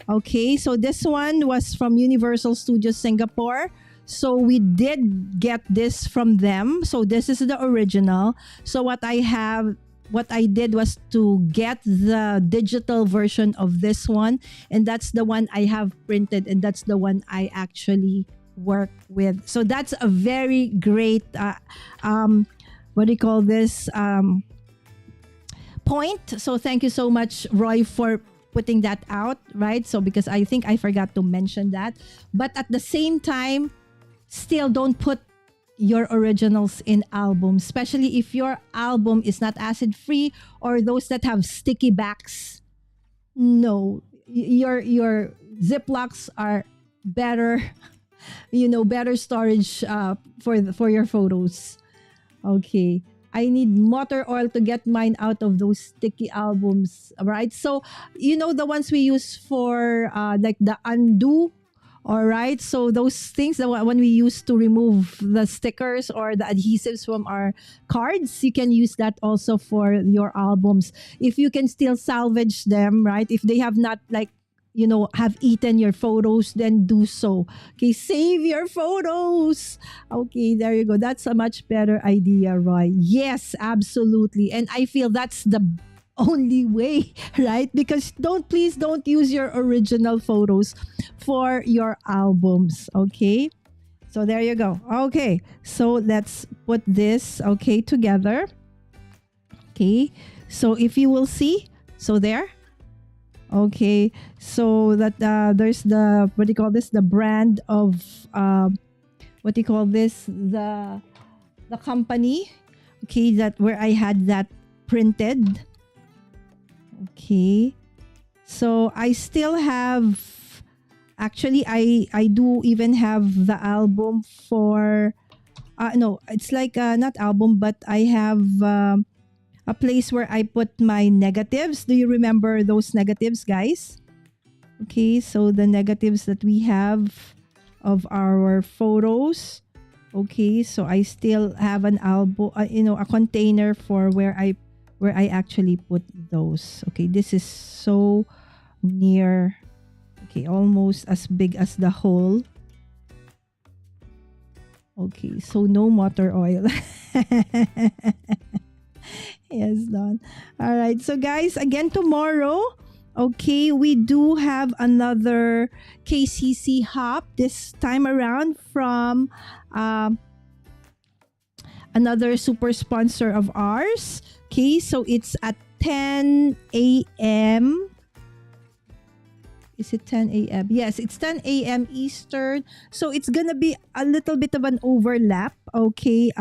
okay, so this one was from Universal Studios Singapore. So we did get this from them. So this is the original. So what I did was to get the digital version of this one, and that's the one I have printed, and that's the one I actually work with. So that's a very great what do you call this point. So thank you so much, Roy, for putting that out, right? So because I think I forgot to mention that. But at the same time, still don't put your originals in albums, especially if your album is not acid free or those that have sticky backs. No, your Ziplocs are better, better storage for your photos. Okay, I need motor oil to get mine out of those sticky albums, right? So the ones we use for like the undo. All right, so those things that when we use to remove the stickers or the adhesives from our cards, you can use that also for your albums. If you can still salvage them, right? If they have not have eaten your photos, then do so. Okay, save your photos. Okay, there you go. That's a much better idea, Roy. Yes, absolutely. And I feel that's the only way, right? Because please don't use your original photos for your albums. Okay, so there you go. Okay, so let's put this together. Okay, so if you will see, so there. Okay, so that there's the what do you call this, the brand of what do you call this, the company, okay, that where I had that printed. Okay. So I still have, actually, I do even have the album for, no, it's like not album, but I have a place where I put my negatives. Do you remember those negatives, guys? Okay, so the negatives that we have of our photos. Okay, so I still have an album, a container for where I actually put those. Okay, this is so near. Okay, almost as big as the hole. Okay, so no motor oil. Yes, Don. All right. So, guys, again tomorrow, okay, we do have another KCC hop this time around from another super sponsor of ours. Okay, so it's at 10 a.m. Is it 10 a.m.? Yes, it's 10 a.m. Eastern. So it's gonna be a little bit of an overlap, okay,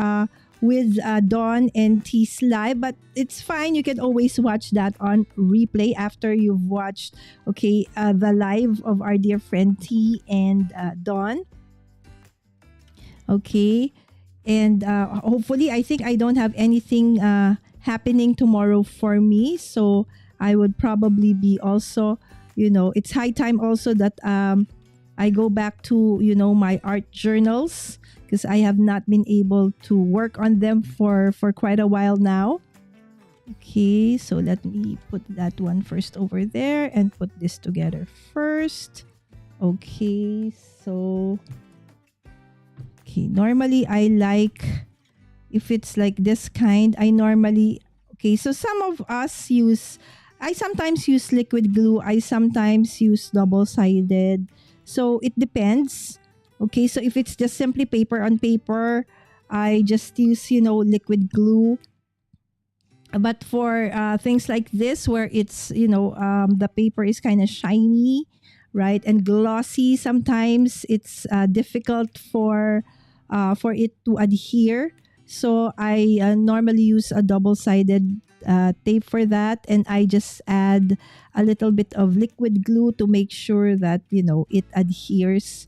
with Dawn and T's live, but it's fine. You can always watch that on replay after you've watched, okay, the live of our dear friend T and Dawn. Okay, and hopefully, I think I don't have anything happening tomorrow for me, so I would probably be also, it's high time also that I go back to, my art journals, because I have not been able to work on them for quite a while now. Okay, so let me put that one first over there and put this together first. Okay, so normally I like, if it's like this kind, so some of us I sometimes use liquid glue, I sometimes use double-sided, so it depends. Okay, so if it's just simply paper on paper, I just use, liquid glue. But for things like this, where it's, the paper is kind of shiny, right, and glossy, sometimes it's difficult for it to adhere. So I normally use a double-sided tape for that, and I just add a little bit of liquid glue to make sure that, it adheres,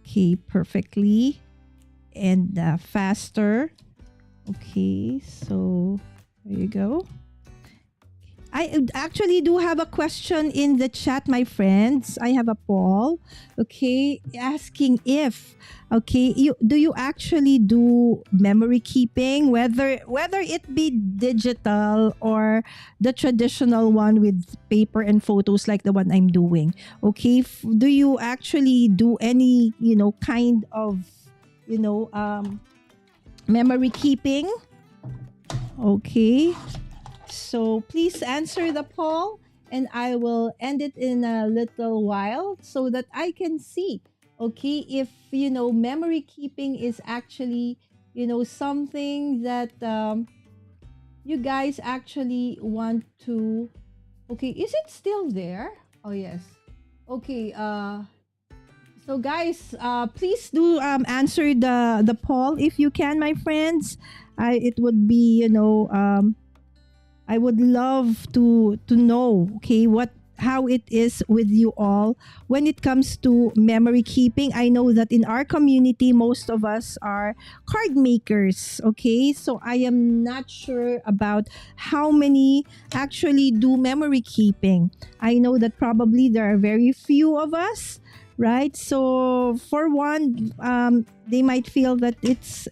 okay, perfectly and faster. Okay, so there you go. I actually do have a question in the chat, my friends. I have a poll, okay, asking if, okay, do you actually do memory keeping, whether it be digital or the traditional one with paper and photos like the one I'm doing? Okay, do you actually do any, kind of, memory keeping? Okay. So please answer the poll, and I will end it in a little while so that I can see, okay, if, memory keeping is actually, something that you guys actually want to. Okay, is it still there? Oh, yes. Okay, so guys, please do answer the poll if you can, my friends. It would be, I would love to know, okay, how it is with you all when it comes to memory keeping. I know that in our community, most of us are card makers, okay? So I am not sure about how many actually do memory keeping. I know that probably there are very few of us, right? So for one, they might feel that it's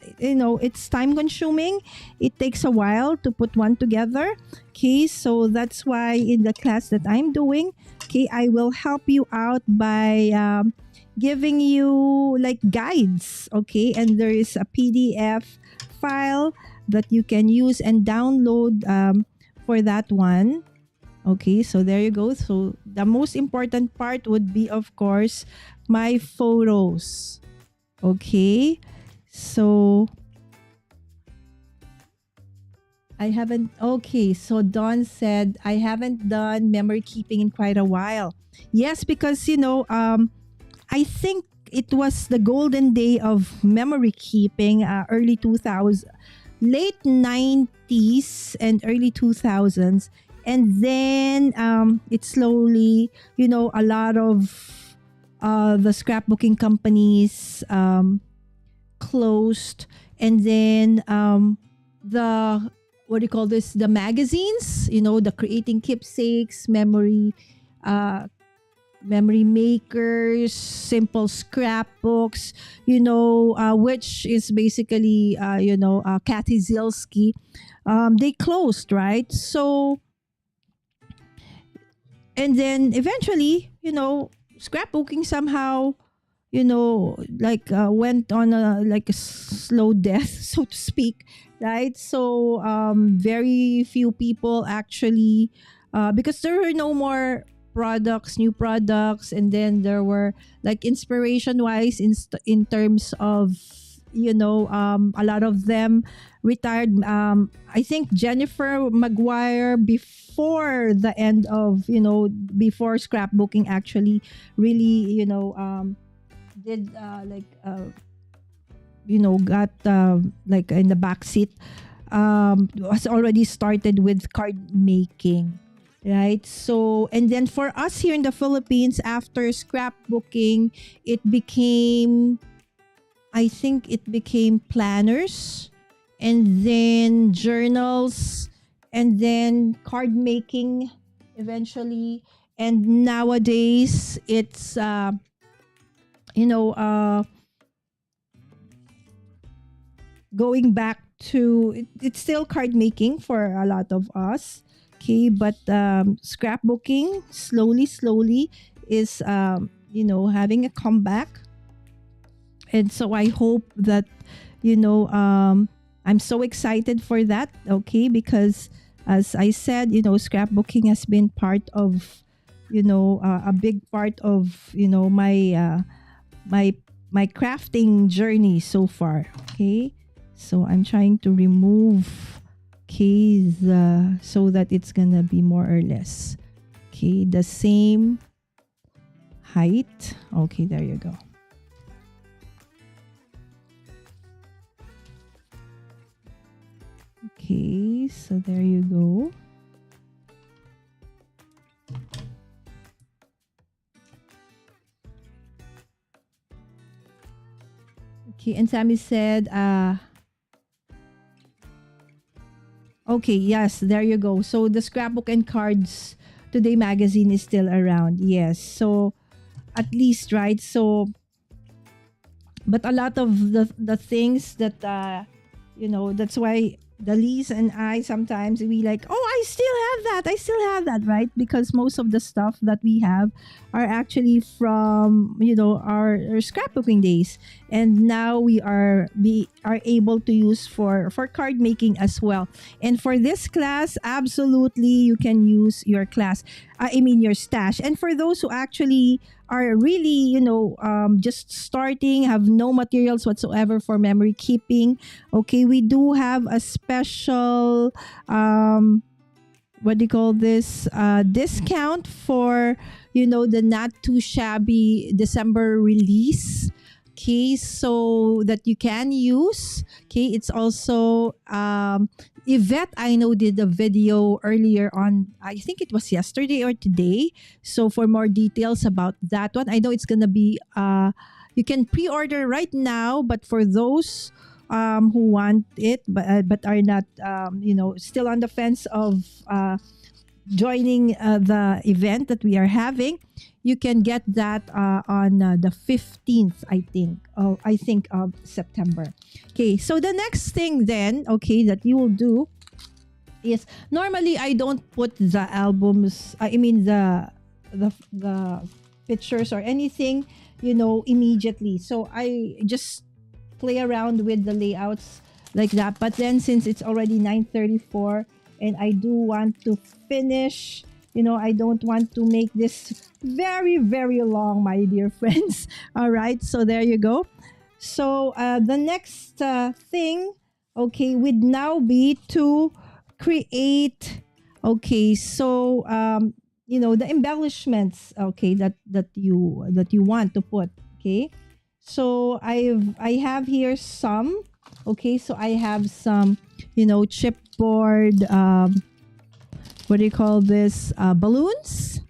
time consuming. It takes a while to put one together. Okay, so that's why in the class that I'm doing, okay, I will help you out by giving you like guides, okay? And there is a PDF file that you can use and download for that one. Okay, so there you go. So the most important part would be, of course, my photos. Okay, so I haven't. Okay, so Dawn said I haven't done memory keeping in quite a while. Yes, because I think it was the golden day of memory keeping, early 2000s, late 90s and early 2000s. And then it slowly, a lot of the scrapbooking companies closed. And then the, what do you call this, the magazines, the creating keepsakes, uh memory makers, simple scrapbooks, which is basically Kathy Zilski, they closed, right? So, and then eventually, scrapbooking somehow, like went on a like a slow death, so to speak, right? So very few people actually, because there were no more new products, and then there were like inspiration wise in terms of, a lot of them retired. I think Jennifer Maguire, before the end of, before scrapbooking actually really, did got like in the back seat, was already started with card making, right? So, and then for us here in the Philippines, after scrapbooking, it became, I think it became planners, and then journals, and then card making eventually. And nowadays it's you know going back to it's still card making for a lot of us, okay, but scrapbooking slowly is having a comeback. And so I hope that, I'm so excited for that, okay, because as I said, scrapbooking has been part of, a big part of, my my crafting journey so far, okay. So I'm trying to remove, okay, so that it's gonna be more or less, okay, the same height. Okay, there you go. Okay, so there you go. Okay, and Sammy said, okay, yes, there you go. So the Scrapbook and Cards Today magazine is still around. Yes. So at least, right? So, but a lot of the things that, that's why Dalise and I sometimes we like, oh, I still have that, right? Because most of the stuff that we have are actually from, our scrapbooking days, and now we are able to use for card making as well. And for this class, absolutely you can use your your stash. And for those who actually are really, just starting, have no materials whatsoever for memory keeping, okay, we do have a special what do you call this, discount for, the not too shabby December release, okay, so that you can use, okay. It's also Yvette, I know, did a video earlier on, I think it was yesterday or today. So for more details about that one, I know it's gonna be you can pre-order right now, but for those who want it but are not still on the fence of joining the event that we are having, you can get that on the 15th, I think of September. Okay, so the next thing then, okay, that you will do is, normally I don't put the albums, the pictures or anything, immediately. So I just play around with the layouts like that. But then since it's already 9:34 and I do want to finish, I don't want to make this very, very long, my dear friends. All right, so there you go. So the next thing, okay, would now be to create, okay, so the embellishments, okay, that you want to put, okay. So I have here some, okay, so I have some chipboard what do you call this, balloons,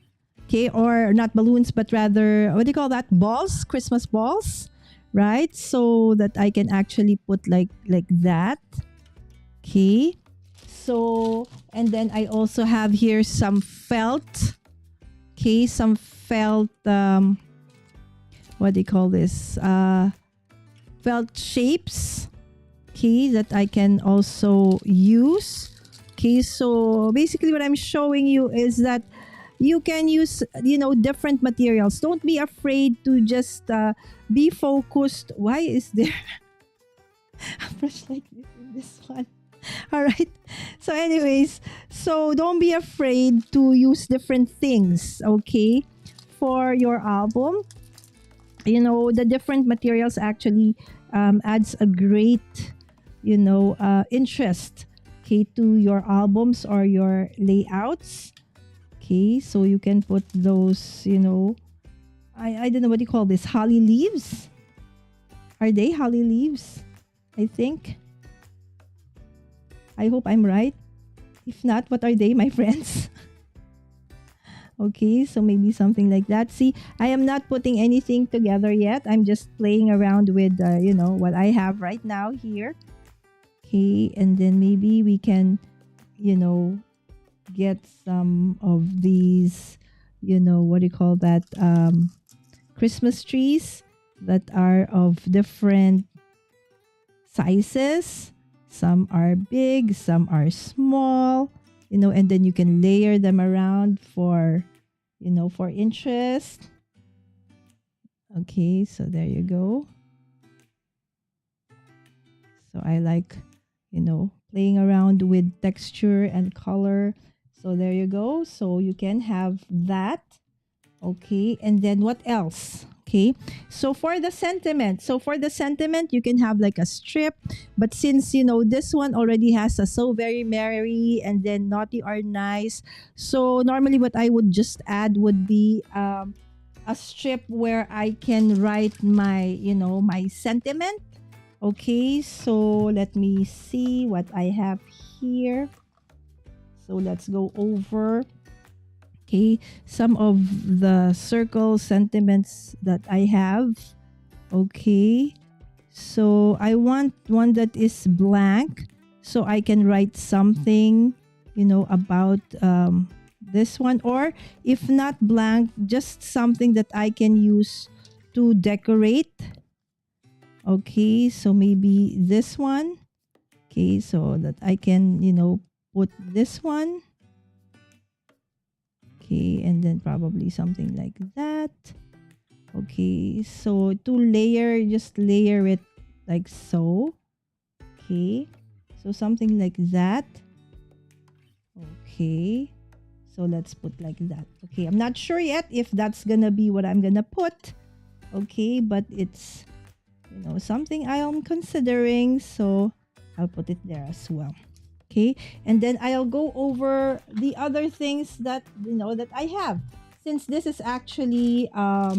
okay, or not balloons, but rather, what do you call that, balls, Christmas balls, right? So that I can actually put like that. Okay, so, and then I also have here some felt, okay, some felt, what do you call this, felt shapes, okay, that I can also use. Okay, so basically what I'm showing you is that you can use, different materials. Don't be afraid to just be focused. Why is there a brush like this in this one? All right. So anyways, so don't be afraid to use different things, okay, for your album. The different materials actually adds a great, interest, okay, to your albums or your layouts. Okay, so you can put those, I don't know what you call this, holly leaves. Are they holly leaves? I think. I hope I'm right. If not, what are they, my friends? Okay, so maybe something like that. See, I am not putting anything together yet. I'm just playing around with, what I have right now here. Okay, and then maybe we can, get some of these, what do you call that, Christmas trees that are of different sizes. Some are big, some are small, and then you can layer them around for, for interest. Okay, so there you go. So I like, playing around with texture and color. So there you go. So you can have that. Okay, and then what else? Okay, so for the sentiment, you can have like a strip, but since this one already has a so very merry and then naughty or nice, so normally what I would just add would be a strip where I can write my my sentiment. Okay, so let me see what I have here. So let's go over. Okay, some of the circle sentiments that I have. Okay, so I want one that is blank so I can write something, about this one, or if not blank, just something that I can use to decorate. Okay, so maybe this one. Okay, so that I can, put this one. Okay, and then probably something like that. Okay, so to layer, just layer it like so. Okay, so something like that. Okay, so let's put like that. Okay, I'm not sure yet if that's gonna be what I'm gonna put. Okay, but it's, something I am considering, so I'll put it there as well. Okay, and then I'll go over the other things that that I have, since this is actually a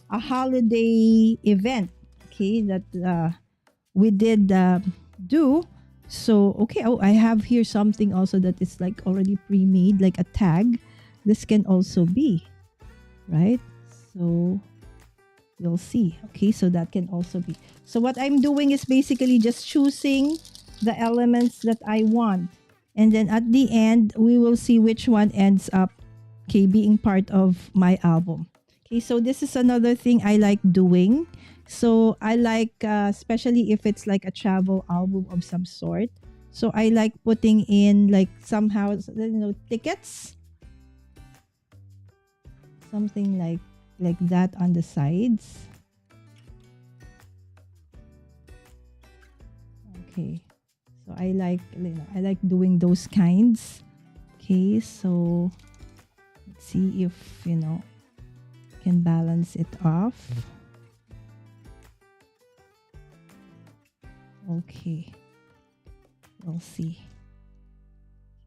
holiday event, okay, that we did do. So okay, oh, I have here something also that is like already pre-made, like a tag. This can also be, right? So you'll see. Okay, so that can also be. So what I'm doing is basically just choosing the elements that I want, and then at the end we will see which one ends up, okay, being part of my album. Okay, so this is another thing I like doing. So I like, especially if it's like a travel album of some sort, so I like putting in like somehow, tickets, something like that on the sides. Okay, so I like doing those kinds. Okay, so let's see if can balance it off. Okay, we'll see.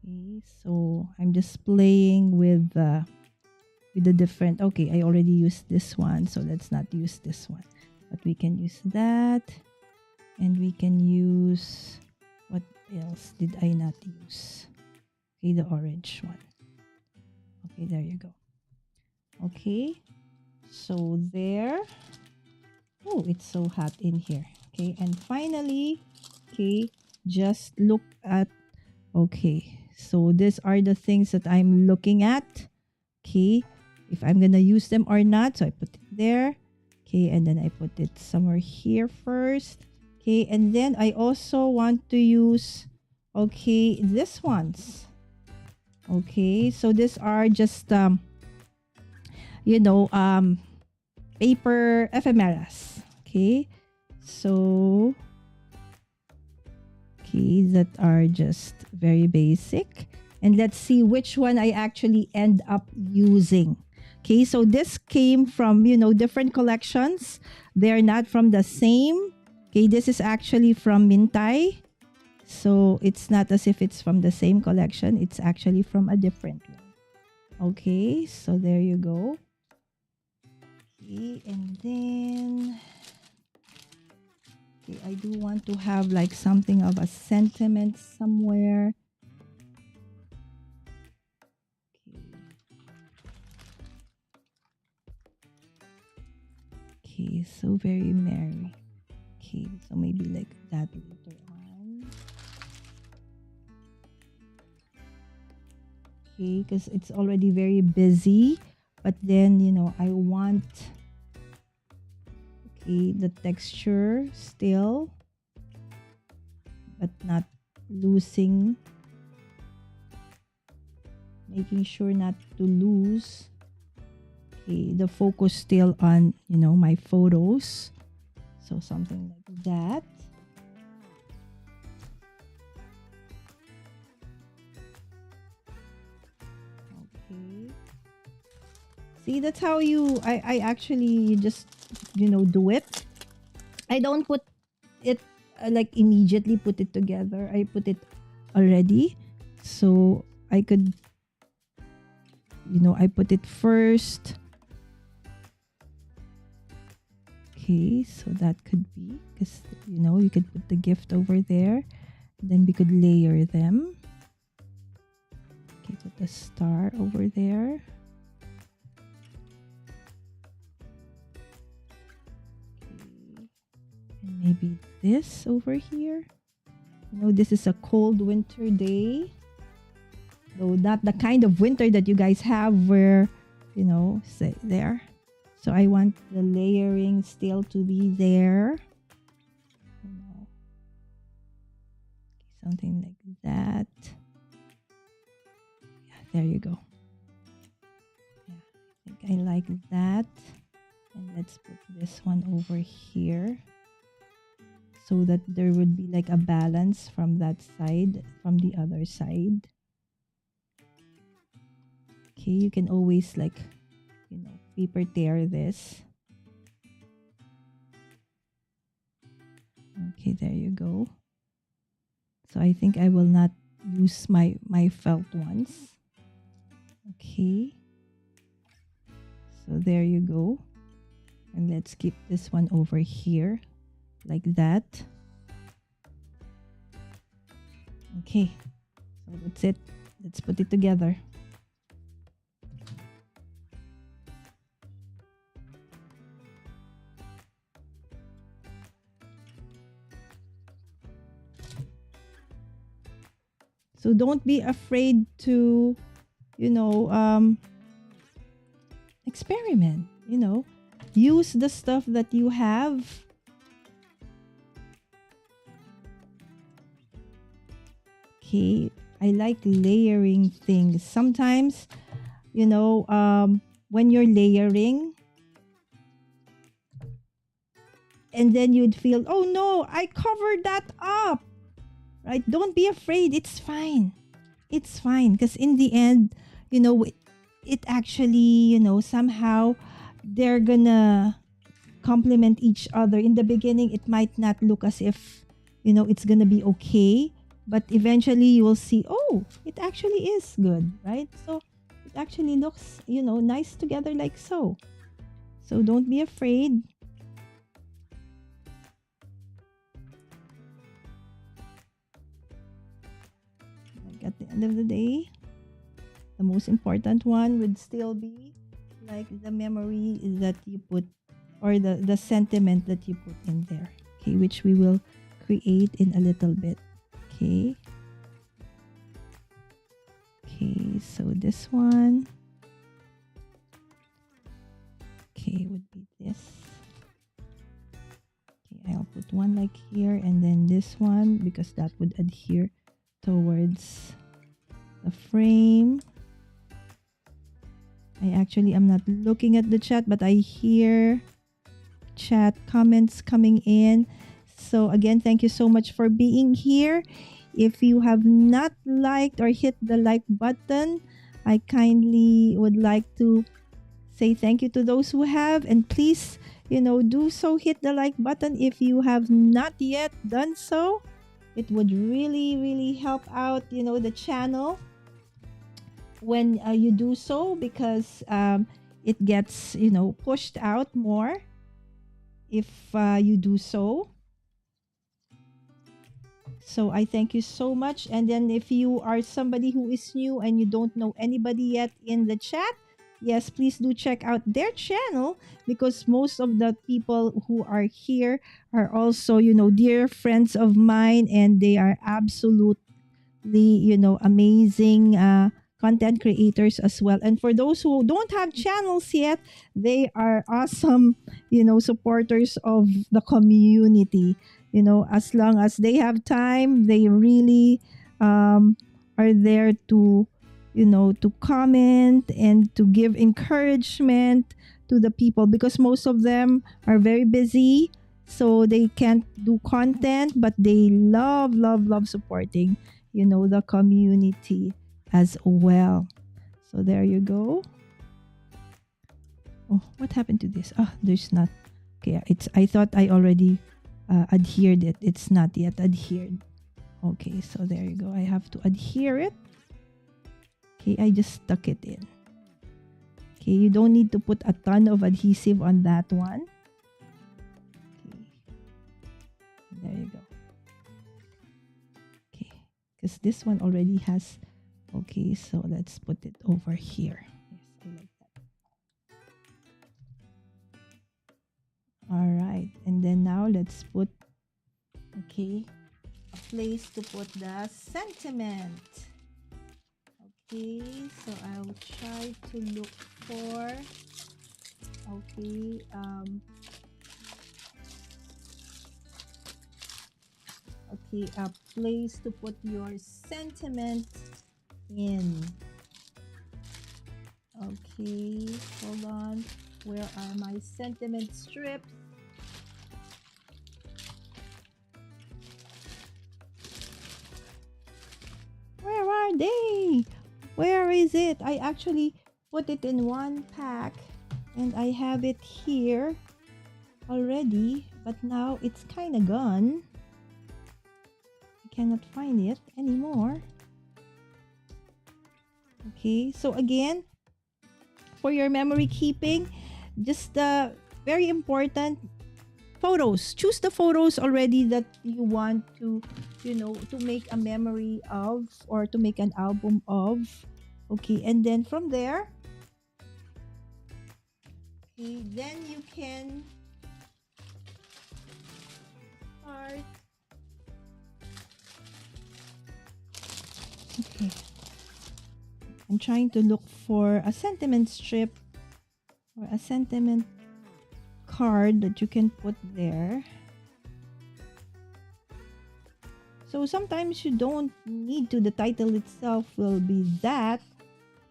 Okay, so I'm just playing with the different. Okay, I already used this one, so let's not use this one, but we can use that, and we can use, what else did I not use? Okay, the orange one. Okay, there you go. Okay, so there. Oh, it's so hot in here. Okay, and finally, okay, just look at, okay, so these are the things that I'm looking at. Okay, if I'm gonna use them or not. So I put it there. Okay, and then I put it somewhere here first. Okay, and then I also want to use, okay, this ones. Okay, so these are just you know, paper ephemeras. Okay, so okay, that are just very basic, and let's see which one I actually end up using. Okay, so this came from, you know, different collections. They're not from the same. Okay, this is actually from Mintai. So it's not as if it's from the same collection. It's actually from a different one. Okay, so there you go. Okay, and then okay, I do want to have like something of a sentiment somewhere. Okay, so very merry. Okay, so maybe like that later on. Okay, because it's already very busy. But then, you know, I want, okay, the texture still, but not losing. Making sure not to lose, okay, the focus still on, you know, my photos. So something like that. Okay. See, that's how I actually just, you know, do it. I don't put it like immediately put it together. I put it already. So I could, you know, I put it first. Okay, so that could be, because, you know, you could put the gift over there. Then we could layer them. Okay, put the star over there. Okay. And maybe this over here. You know, this is a cold winter day. Though not the kind of winter that you guys have where, you know, say there. So I want the layering still to be there. You know, something like that. Yeah, there you go. Yeah, I think I like that. And let's put this one over here, so that there would be like a balance from that side, from the other side. Okay, you can always like, you know, paper tear this. Okay, there you go. So I think I will not use my felt ones. Okay. So there you go. And let's keep this one over here like that. Okay. So that's it. Let's put it together. So don't be afraid to, you know, experiment, you know, use the stuff that you have. Okay, I like layering things. Sometimes, you know, when you're layering, and then you'd feel, oh no, I covered that up. Right? Don't be afraid. It's fine. It's fine. Because in the end, you know, it actually, you know, somehow they're gonna complement each other. In the beginning, it might not look as if, you know, it's gonna be okay. But eventually you will see, oh, it actually is good, right? So it actually looks, you know, nice together like so. So don't be afraid. Like at the end of the day, The most important one would still be like the memory that you put, or the sentiment that you put in there. Okay, which we will create in a little bit. Okay. Okay, so this one. Okay, would be this. Okay, I'll put one like here, and then this one, because that would adhere towards the frame. I actually am not looking at the chat, but I hear chat comments coming in. So again, thank you so much for being here. If you have not liked or hit the like button, I kindly would like to say thank you to those who have, and please, do so. Hit the like button if you have not yet done so. It would really, really help out, the channel when you do so, because it gets, pushed out more if you do so. So I thank you so much. And then if you are somebody who is new and you don't know anybody yet in the chat, yes, please do check out their channel, because most of the people who are here are also, dear friends of mine, and they are absolutely, amazing content creators as well. And for those who don't have channels yet, they are awesome, supporters of the community. As long as they have time, they really are there to, to comment and to give encouragement to the people, because most of them are very busy, so they can't do content, but they love supporting, the community as well. So there you go. Oh, what happened to this? Oh, there's not. Okay, I thought I already adhered it. It's not yet adhered. Okay, so there you go. I have to adhere it. Okay, I just stuck it in. Okay, you don't need to put a ton of adhesive on that one. Okay, there you go. Okay, because this one already has. Okay, so let's put it over here. Yes, I like that. All right, and then now let's put, okay, a place to put the sentiment. Okay, so I'll try to look for, okay, okay, a place to put your sentiment in. Okay, hold on. Where are my sentiment strips? Where are they? Where is it? I actually put it in one pack and I have it here already, but now it's kind of gone. I cannot find it anymore. Okay, so again, for your memory keeping, just very important, photos. Choose the photos already that you want to, to make a memory of, or to make an album of. Okay, and then from there, okay, then you can start. Okay, I'm trying to look for a sentiment strip or a sentiment card that you can put there. So sometimes you don't need to, the title itself will be that,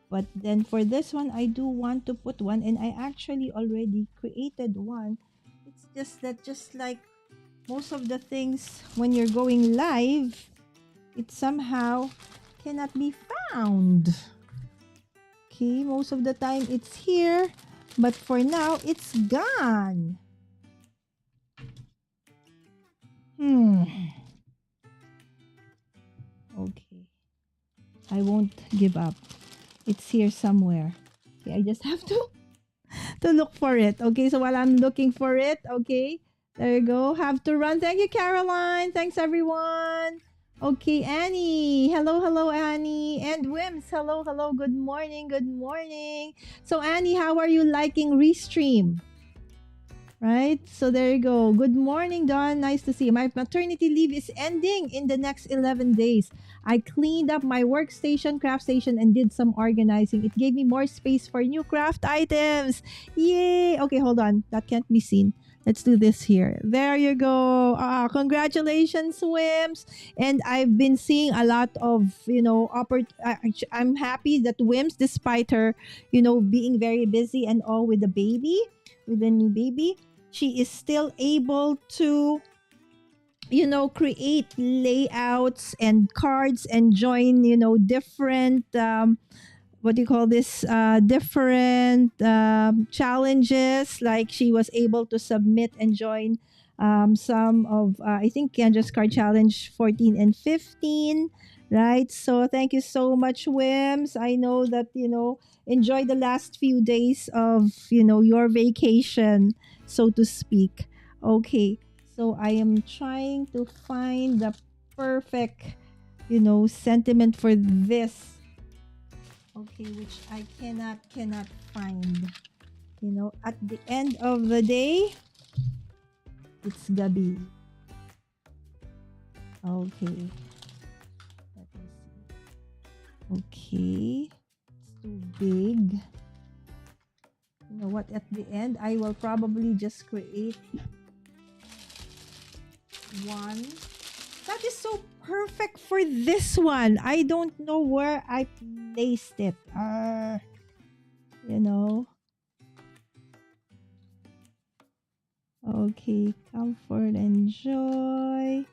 but then for this one I do want to put one, and I actually already created one. It's just that, just like most of the things when you're going live, it somehow cannot be found. Okay, most of the time it's here, but for now it's gone. Okay, I won't give up. It's here somewhere. Okay, I just have to look for it. Okay, so while I'm looking for it, okay, there you go. Have to run. Thank you, Caroline. Thanks, everyone. Okay, Annie. Hello, hello, Annie. And Wims. Hello, hello. Good morning. Good morning. So, Annie, how are you liking Restream? Right? So there you go. Good morning, Don. Nice to see you. My maternity leave is ending in the next 11 days. I cleaned up my workstation, craft station, and did some organizing. It gave me more space for new craft items. Yay! Okay, hold on. That can't be seen. Let's do this here. There you go. Congratulations, Wims. And I've been seeing a lot of, I'm happy that Wims, despite her, being very busy and all with the baby, with the new baby, she is still able to create layouts and cards and join different what do you call this different challenges. Like she was able to submit and join some of I think Kendra's card challenge 14 and 15, right? So thank you so much, Wims. I know that enjoy the last few days of your vacation, so to speak. Okay, so I am trying to find the perfect sentiment for this. Okay, which I cannot find. At the end of the day, it's Gabi. Okay. Let me see. Okay. It's too big. You know what? At the end, I will probably just create one. That is so perfect for this one. I don't know where I placed it. You know. Okay, comfort and joy.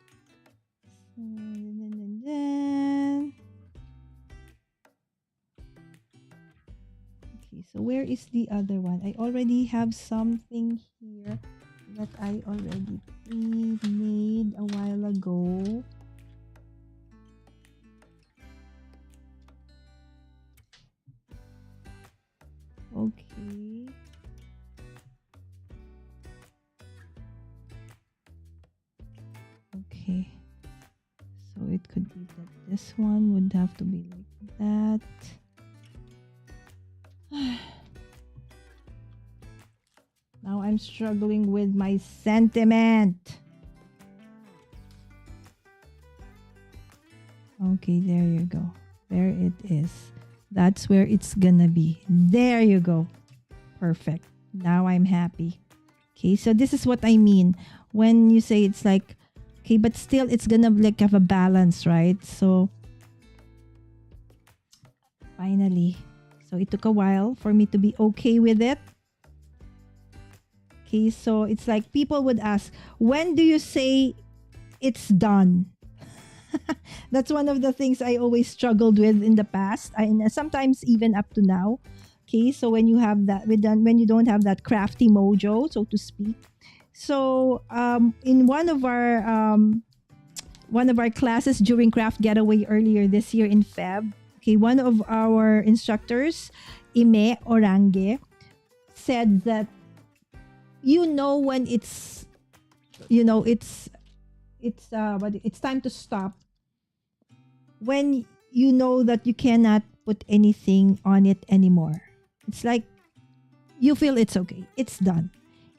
Okay, so where is the other one? I already have something here that I already made a while ago. Okay. Okay. So it could be that this one would have to be like that. Now I'm struggling with my sentiment. Okay, there you go. There it is. That's where it's gonna be. There you go. Perfect. Now I'm happy. Okay, so this is what I mean when you say it's like, okay, but still it's gonna like have a balance, right? So finally, so it took a while for me to be okay with it. Okay, so it's like people would ask, when do you say it's done? That's one of the things I always struggled with in the past, and sometimes even up to now. Okay, so when you have that, when you don't have that crafty mojo, so to speak. So in one of our classes during Craft Getaway earlier this year in Feb, okay, one of our instructors, Ime Orange, said that when it's it's time to stop when you know that you cannot put anything on it anymore. It's like you feel it's okay, it's done.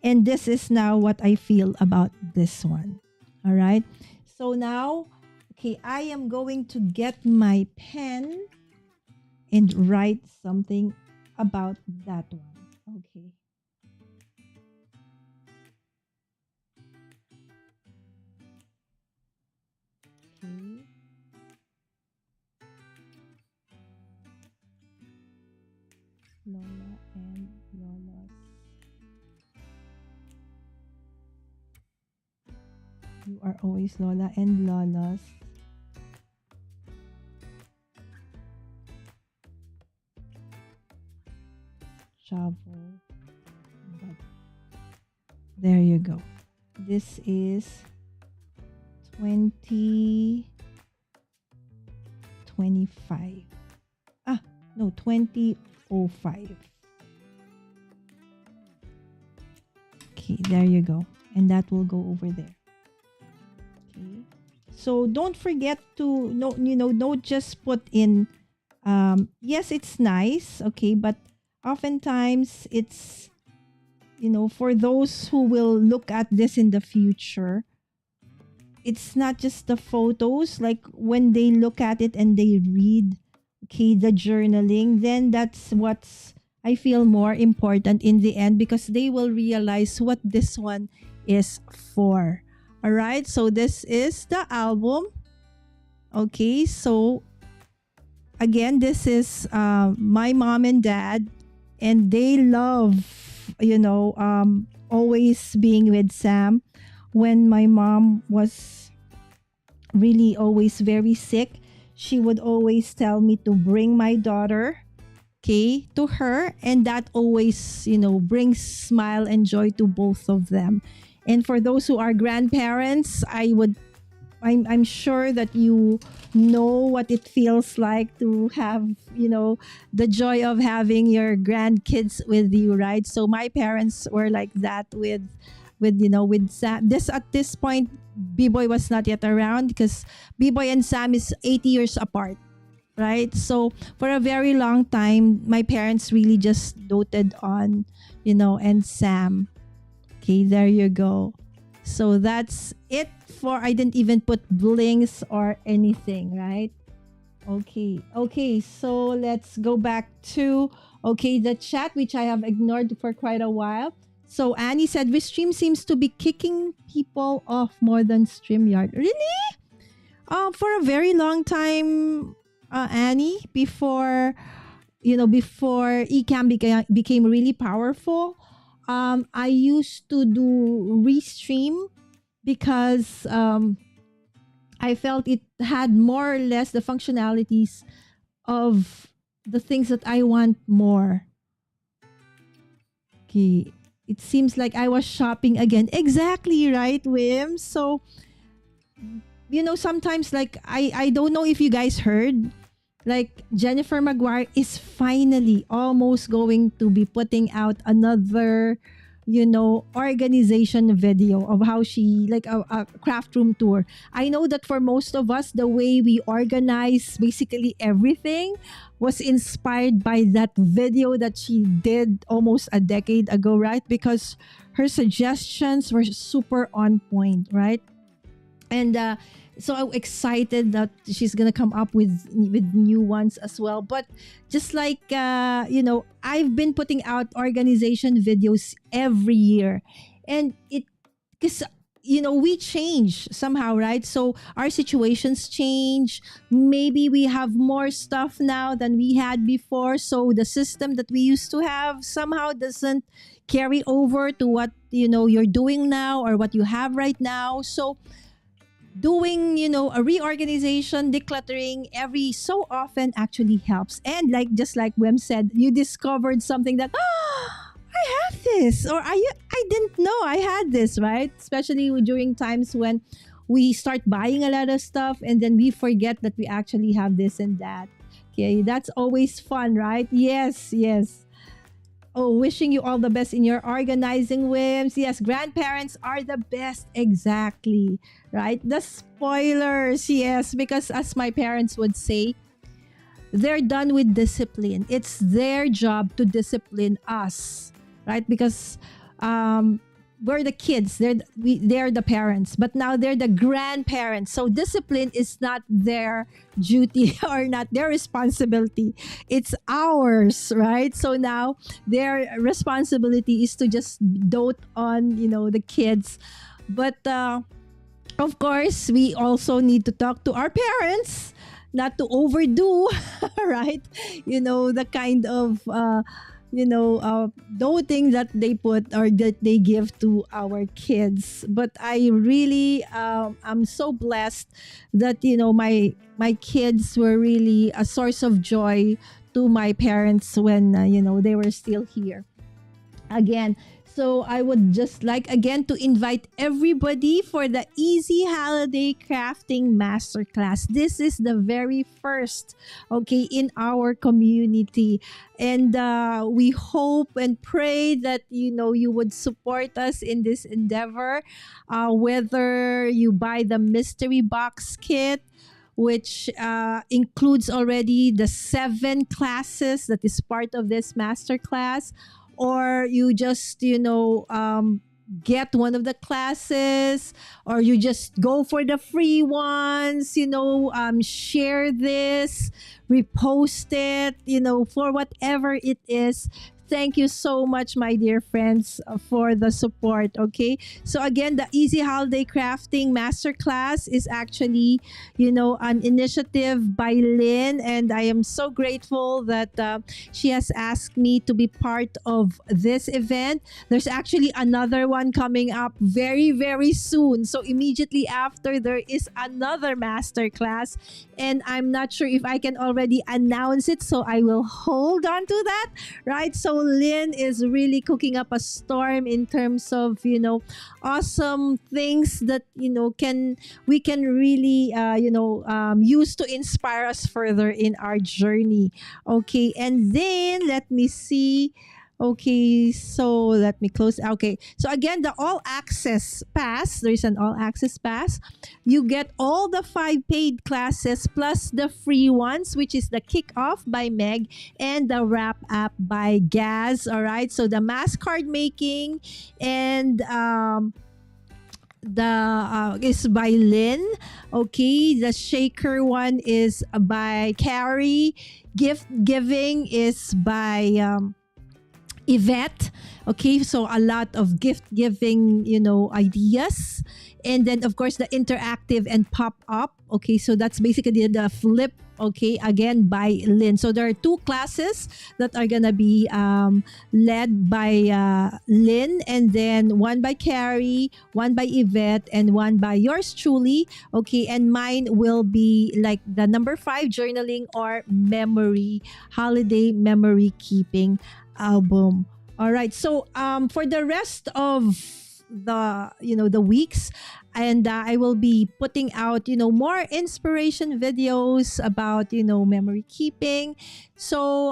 And this is now what I feel about this one. All right, so now, okay, I am going to get my pen and write something about that one. Okay. Okay. Lola and Lola's. You are always Lola and Lola's. Travel. There you go. This is 2025. No, 2005. Okay, there you go. And that will go over there. Okay. So don't forget to no, don't just put in. Yes, it's nice, okay, but oftentimes it's, for those who will look at this in the future, it's not just the photos. Like when they look at it and they read, okay, the journaling, then that's what's I feel more important in the end, because they will realize what this one is for. All right, so this is the album. Okay, so again, this is my mom and dad, and they love, always being with Sam. When my mom was really always very sick, she would always tell me to bring my daughter, okay, to her, and that always, brings smile and joy to both of them. And for those who are grandparents, I'm sure that you know what it feels like to have, the joy of having your grandkids with you, right? So my parents were like that with Sam. At this point, B-Boy was not yet around, because B-Boy and Sam is 80 years apart, right? So for a very long time, my parents really just doted on, and Sam. Okay, there you go. So that's it for, I didn't even put blinks or anything, right? Okay, so let's go back to, the chat, which I have ignored for quite a while. So Annie said, Restream seems to be kicking people off more than StreamYard. Really? For a very long time, Annie, before Ecamm became really powerful, I used to do Restream because I felt it had more or less the functionalities of the things that I want more. Okay. It seems like I was shopping again. Exactly, right, Wim? So, sometimes, like, I don't know if you guys heard, like, Jennifer Maguire is finally almost going to be putting out another, organization video of how she, like, a craft room tour. I know that for most of us, the way we organize basically everything was inspired by that video that she did almost a decade ago, right? Because her suggestions were super on point, right? And so I'm excited that she's gonna come up with new ones as well. But just like I've been putting out organization videos every year, and because we change somehow, right? So our situations change. Maybe we have more stuff now than we had before. So the system that we used to have somehow doesn't carry over to what you're doing now or what you have right now. So doing a reorganization, decluttering every so often actually helps. And just like Wem said, you discovered something that I have this, or I didn't know I had this, right? Especially during times when we start buying a lot of stuff and then we forget that we actually have this and that. Okay, that's always fun, right? Yes. Oh, wishing you all the best in your organizing, Wims. Yes, grandparents are the best. Exactly. Right? The spoilers. Yes, because as my parents would say, they're done with discipline. It's their job to discipline us. Right? Because we're the kids. They're the parents. But now they're the grandparents. So discipline is not their duty or not their responsibility. It's ours, right? So now their responsibility is to just dote on, the kids. But of course, we also need to talk to our parents, not to overdo, right? The kind of doting that they put or that they give to our kids. But I really I'm so blessed that my kids were really a source of joy to my parents when they were still here. Again, So I would just like again to invite everybody for the Easy Holiday Crafting Masterclass. This is the very first, okay, in our community. And we hope and pray that, you would support us in this endeavor. Whether you buy the mystery box kit, which includes already the 7 classes that is part of this masterclass, or you just, get one of the classes, or you just go for the free ones, share this, repost it, for whatever it is. Thank you so much, my dear friends, for the support. Okay. So again, the Easy Holiday Crafting Masterclass is actually, an initiative by Lynn. And I am so grateful that she has asked me to be part of this event. There's actually another one coming up very, very soon. So immediately after, there is another masterclass. And I'm not sure if I can already announce it. So I will hold on to that. Right. So Lynn is really cooking up a storm in terms of, awesome things that, we can really, use to inspire us further in our journey. Okay. And then let me see. Okay, so let me close. Okay, so again, the all access pass, there's an all access pass. You get all the 5 paid classes plus the free ones, which is the kickoff by Meg and the wrap up by Gaz. All right, so the mask card making and is by Lynn. Okay, the shaker one is by Carrie. Gift giving is by Yvette. Okay, so a lot of gift giving, ideas. And then, of course, the interactive and pop up. Okay, so that's basically the flip. Okay, again by Lynn. So there are 2 classes that are gonna be led by Lynn, and then one by Carrie, one by Yvette, and one by yours truly. Okay, and mine will be like the number 5 journaling or holiday memory keeping album. All right, so for the rest of the weeks, and I will be putting out more inspiration videos about memory keeping. So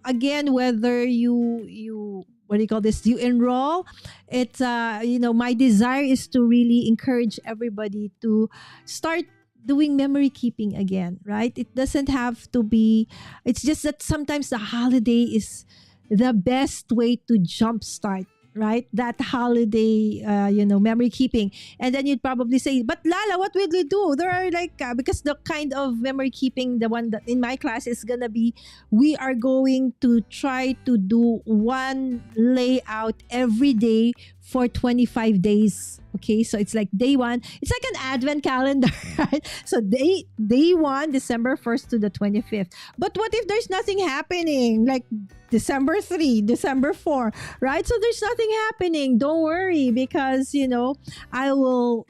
again, whether you what do you call this, you enroll, it's my desire is to really encourage everybody to start doing memory keeping again, right? It doesn't have to be, it's just that sometimes the holiday is the best way to jumpstart, right? That holiday, memory keeping. And then you'd probably say, but Lala, what will you do? There are because the kind of memory keeping, the one that in my class is going to be, we are going to try to do one layout every day for 25 days. Okay, so it's like day 1. It's like an advent calendar, right? So day 1, December 1st to the 25th. But what if there's nothing happening? Like December 3, December 4, right? So there's nothing happening. Don't worry, because, I will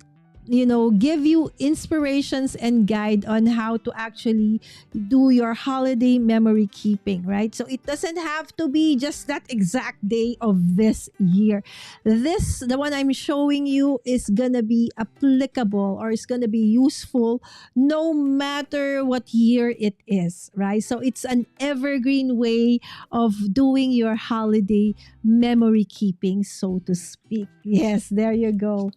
give you inspirations and guide on how to actually do your holiday memory keeping, right? So it doesn't have to be just that exact day of this year. The one I'm showing you is gonna be applicable, or it's gonna be useful no matter what year it is, right? So it's an evergreen way of doing your holiday memory keeping, so to speak. Yes, there you go.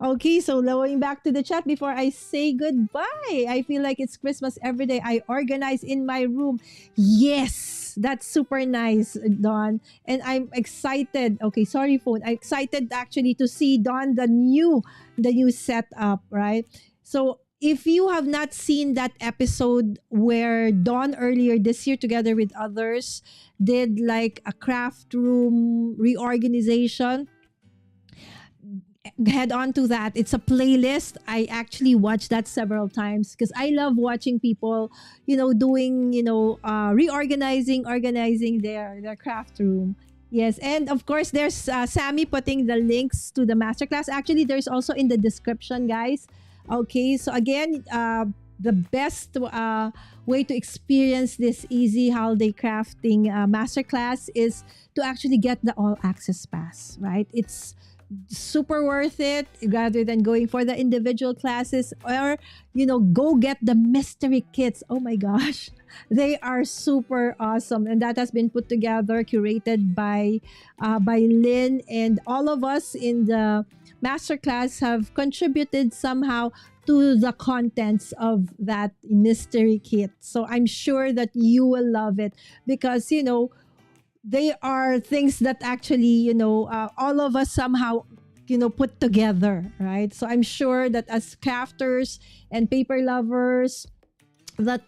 Okay, so going back to the chat before I say goodbye. I feel like it's Christmas every day. I organize in my room. Yes, that's super nice, Dawn. And I'm excited. Okay, sorry, phone. I'm excited actually to see, Dawn, the new setup, right? So if you have not seen that episode where Dawn earlier this year together with others did like a craft room reorganization, head on to that. It's a playlist. I actually watched that several times because I love watching people, doing, organizing their craft room. Yes, and of course, there's Sammy putting the links to the masterclass. Actually, there's also in the description, guys. Okay, so again, the best way to experience this easy holiday crafting masterclass is to actually get the all access pass, right? It's super worth it rather than going for the individual classes, or go get the mystery kits. Oh my gosh, they are super awesome, and that has been put together, curated by Lynn, and all of us in the masterclass have contributed somehow to the contents of that mystery kit. So I'm sure that you will love it, because they are things that actually all of us somehow put together, right? So I'm sure that as crafters and paper lovers, that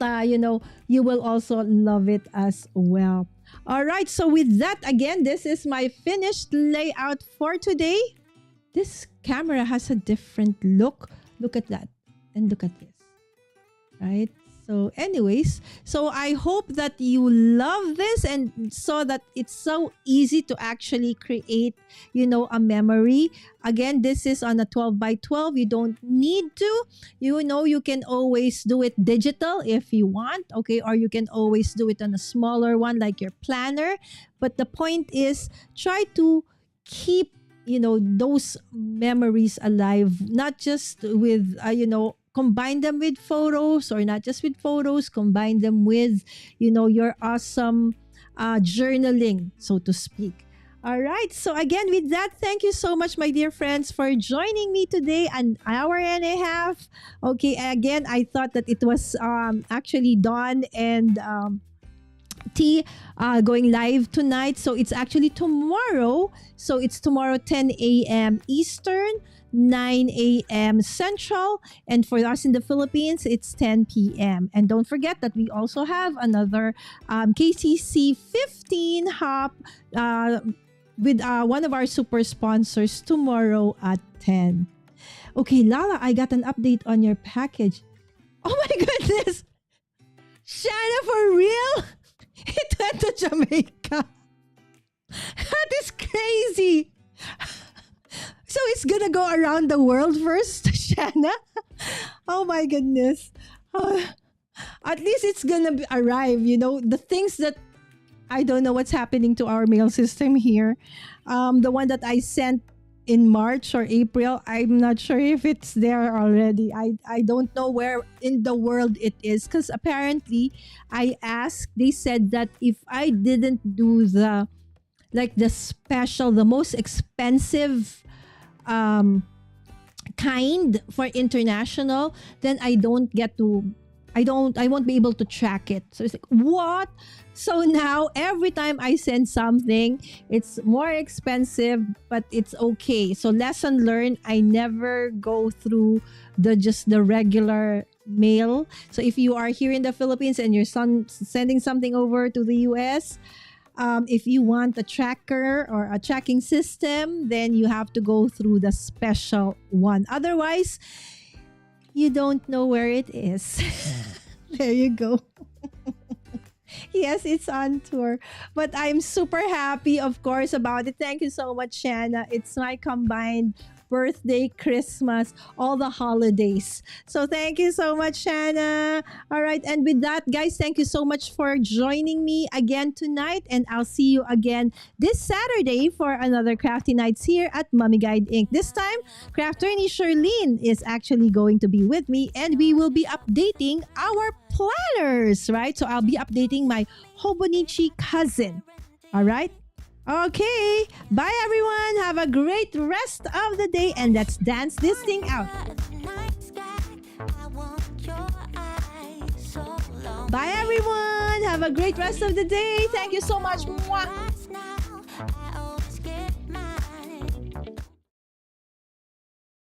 you will also love it as well. All right, so with that, again, this is my finished layout for today. This camera has a different look. Look at that, and look at this, right? So anyways, so I hope that you love this and saw that it's so easy to actually create, a memory. Again, this is on a 12 by 12. You don't need to, you can always do it digital if you want, okay? Or you can always do it on a smaller one like your planner. But the point is, try to keep, those memories alive, not just with, combine them with photos, or not just with photos, combine them with, your awesome journaling, so to speak. All right. So again, with that, thank you so much, my dear friends, for joining me today, an hour and a half. Okay. Again, I thought that it was actually Dawn and T going live tonight. So it's actually tomorrow. So it's tomorrow 10 a.m. Eastern, 9 a.m. Central, and for us in the Philippines, it's 10 p.m. And don't forget that we also have another KCC 15 hop with one of our super sponsors tomorrow at 10. Okay, Lala, I got an update on your package. Oh my goodness! Shanna, for real? It went to Jamaica. That is crazy. So it's gonna go around the world first, Shanna? Oh my goodness. At least it's gonna arrive, the things that I don't know what's happening to our mail system here. The one that I sent in March or April, I'm not sure if it's there already. I don't know where in the world it is, because apparently I asked, they said that if I didn't do the special, the most expensive kind for international, then I won't be able to track it. So it's like, what? So now every time I send something, it's more expensive, but it's okay. So lesson learned, I never go through the regular mail. So if you are here in the Philippines and you're sending something over to the US, if you want a tracker or a tracking system, then you have to go through the special one. Otherwise, you don't know where it is. There you go. Yes, it's on tour. But I'm super happy, of course, about it. Thank you so much, Shanna. It's my combined birthday, Christmas, all the holidays. So thank you so much, Shanna. All right. And with that, guys, thank you so much for joining me again tonight. And I'll see you again this Saturday for another Crafty Nights here at Mommy Guide Inc. This time, Crafterny Charlene is actually going to be with me, and we will be updating our planners, right? So I'll be updating my Hobonichi cousin. All right. Okay, bye everyone. Have a great rest of the day, and let's dance this thing out. Bye everyone. Have a great rest of the day. Thank you so much. Mwah.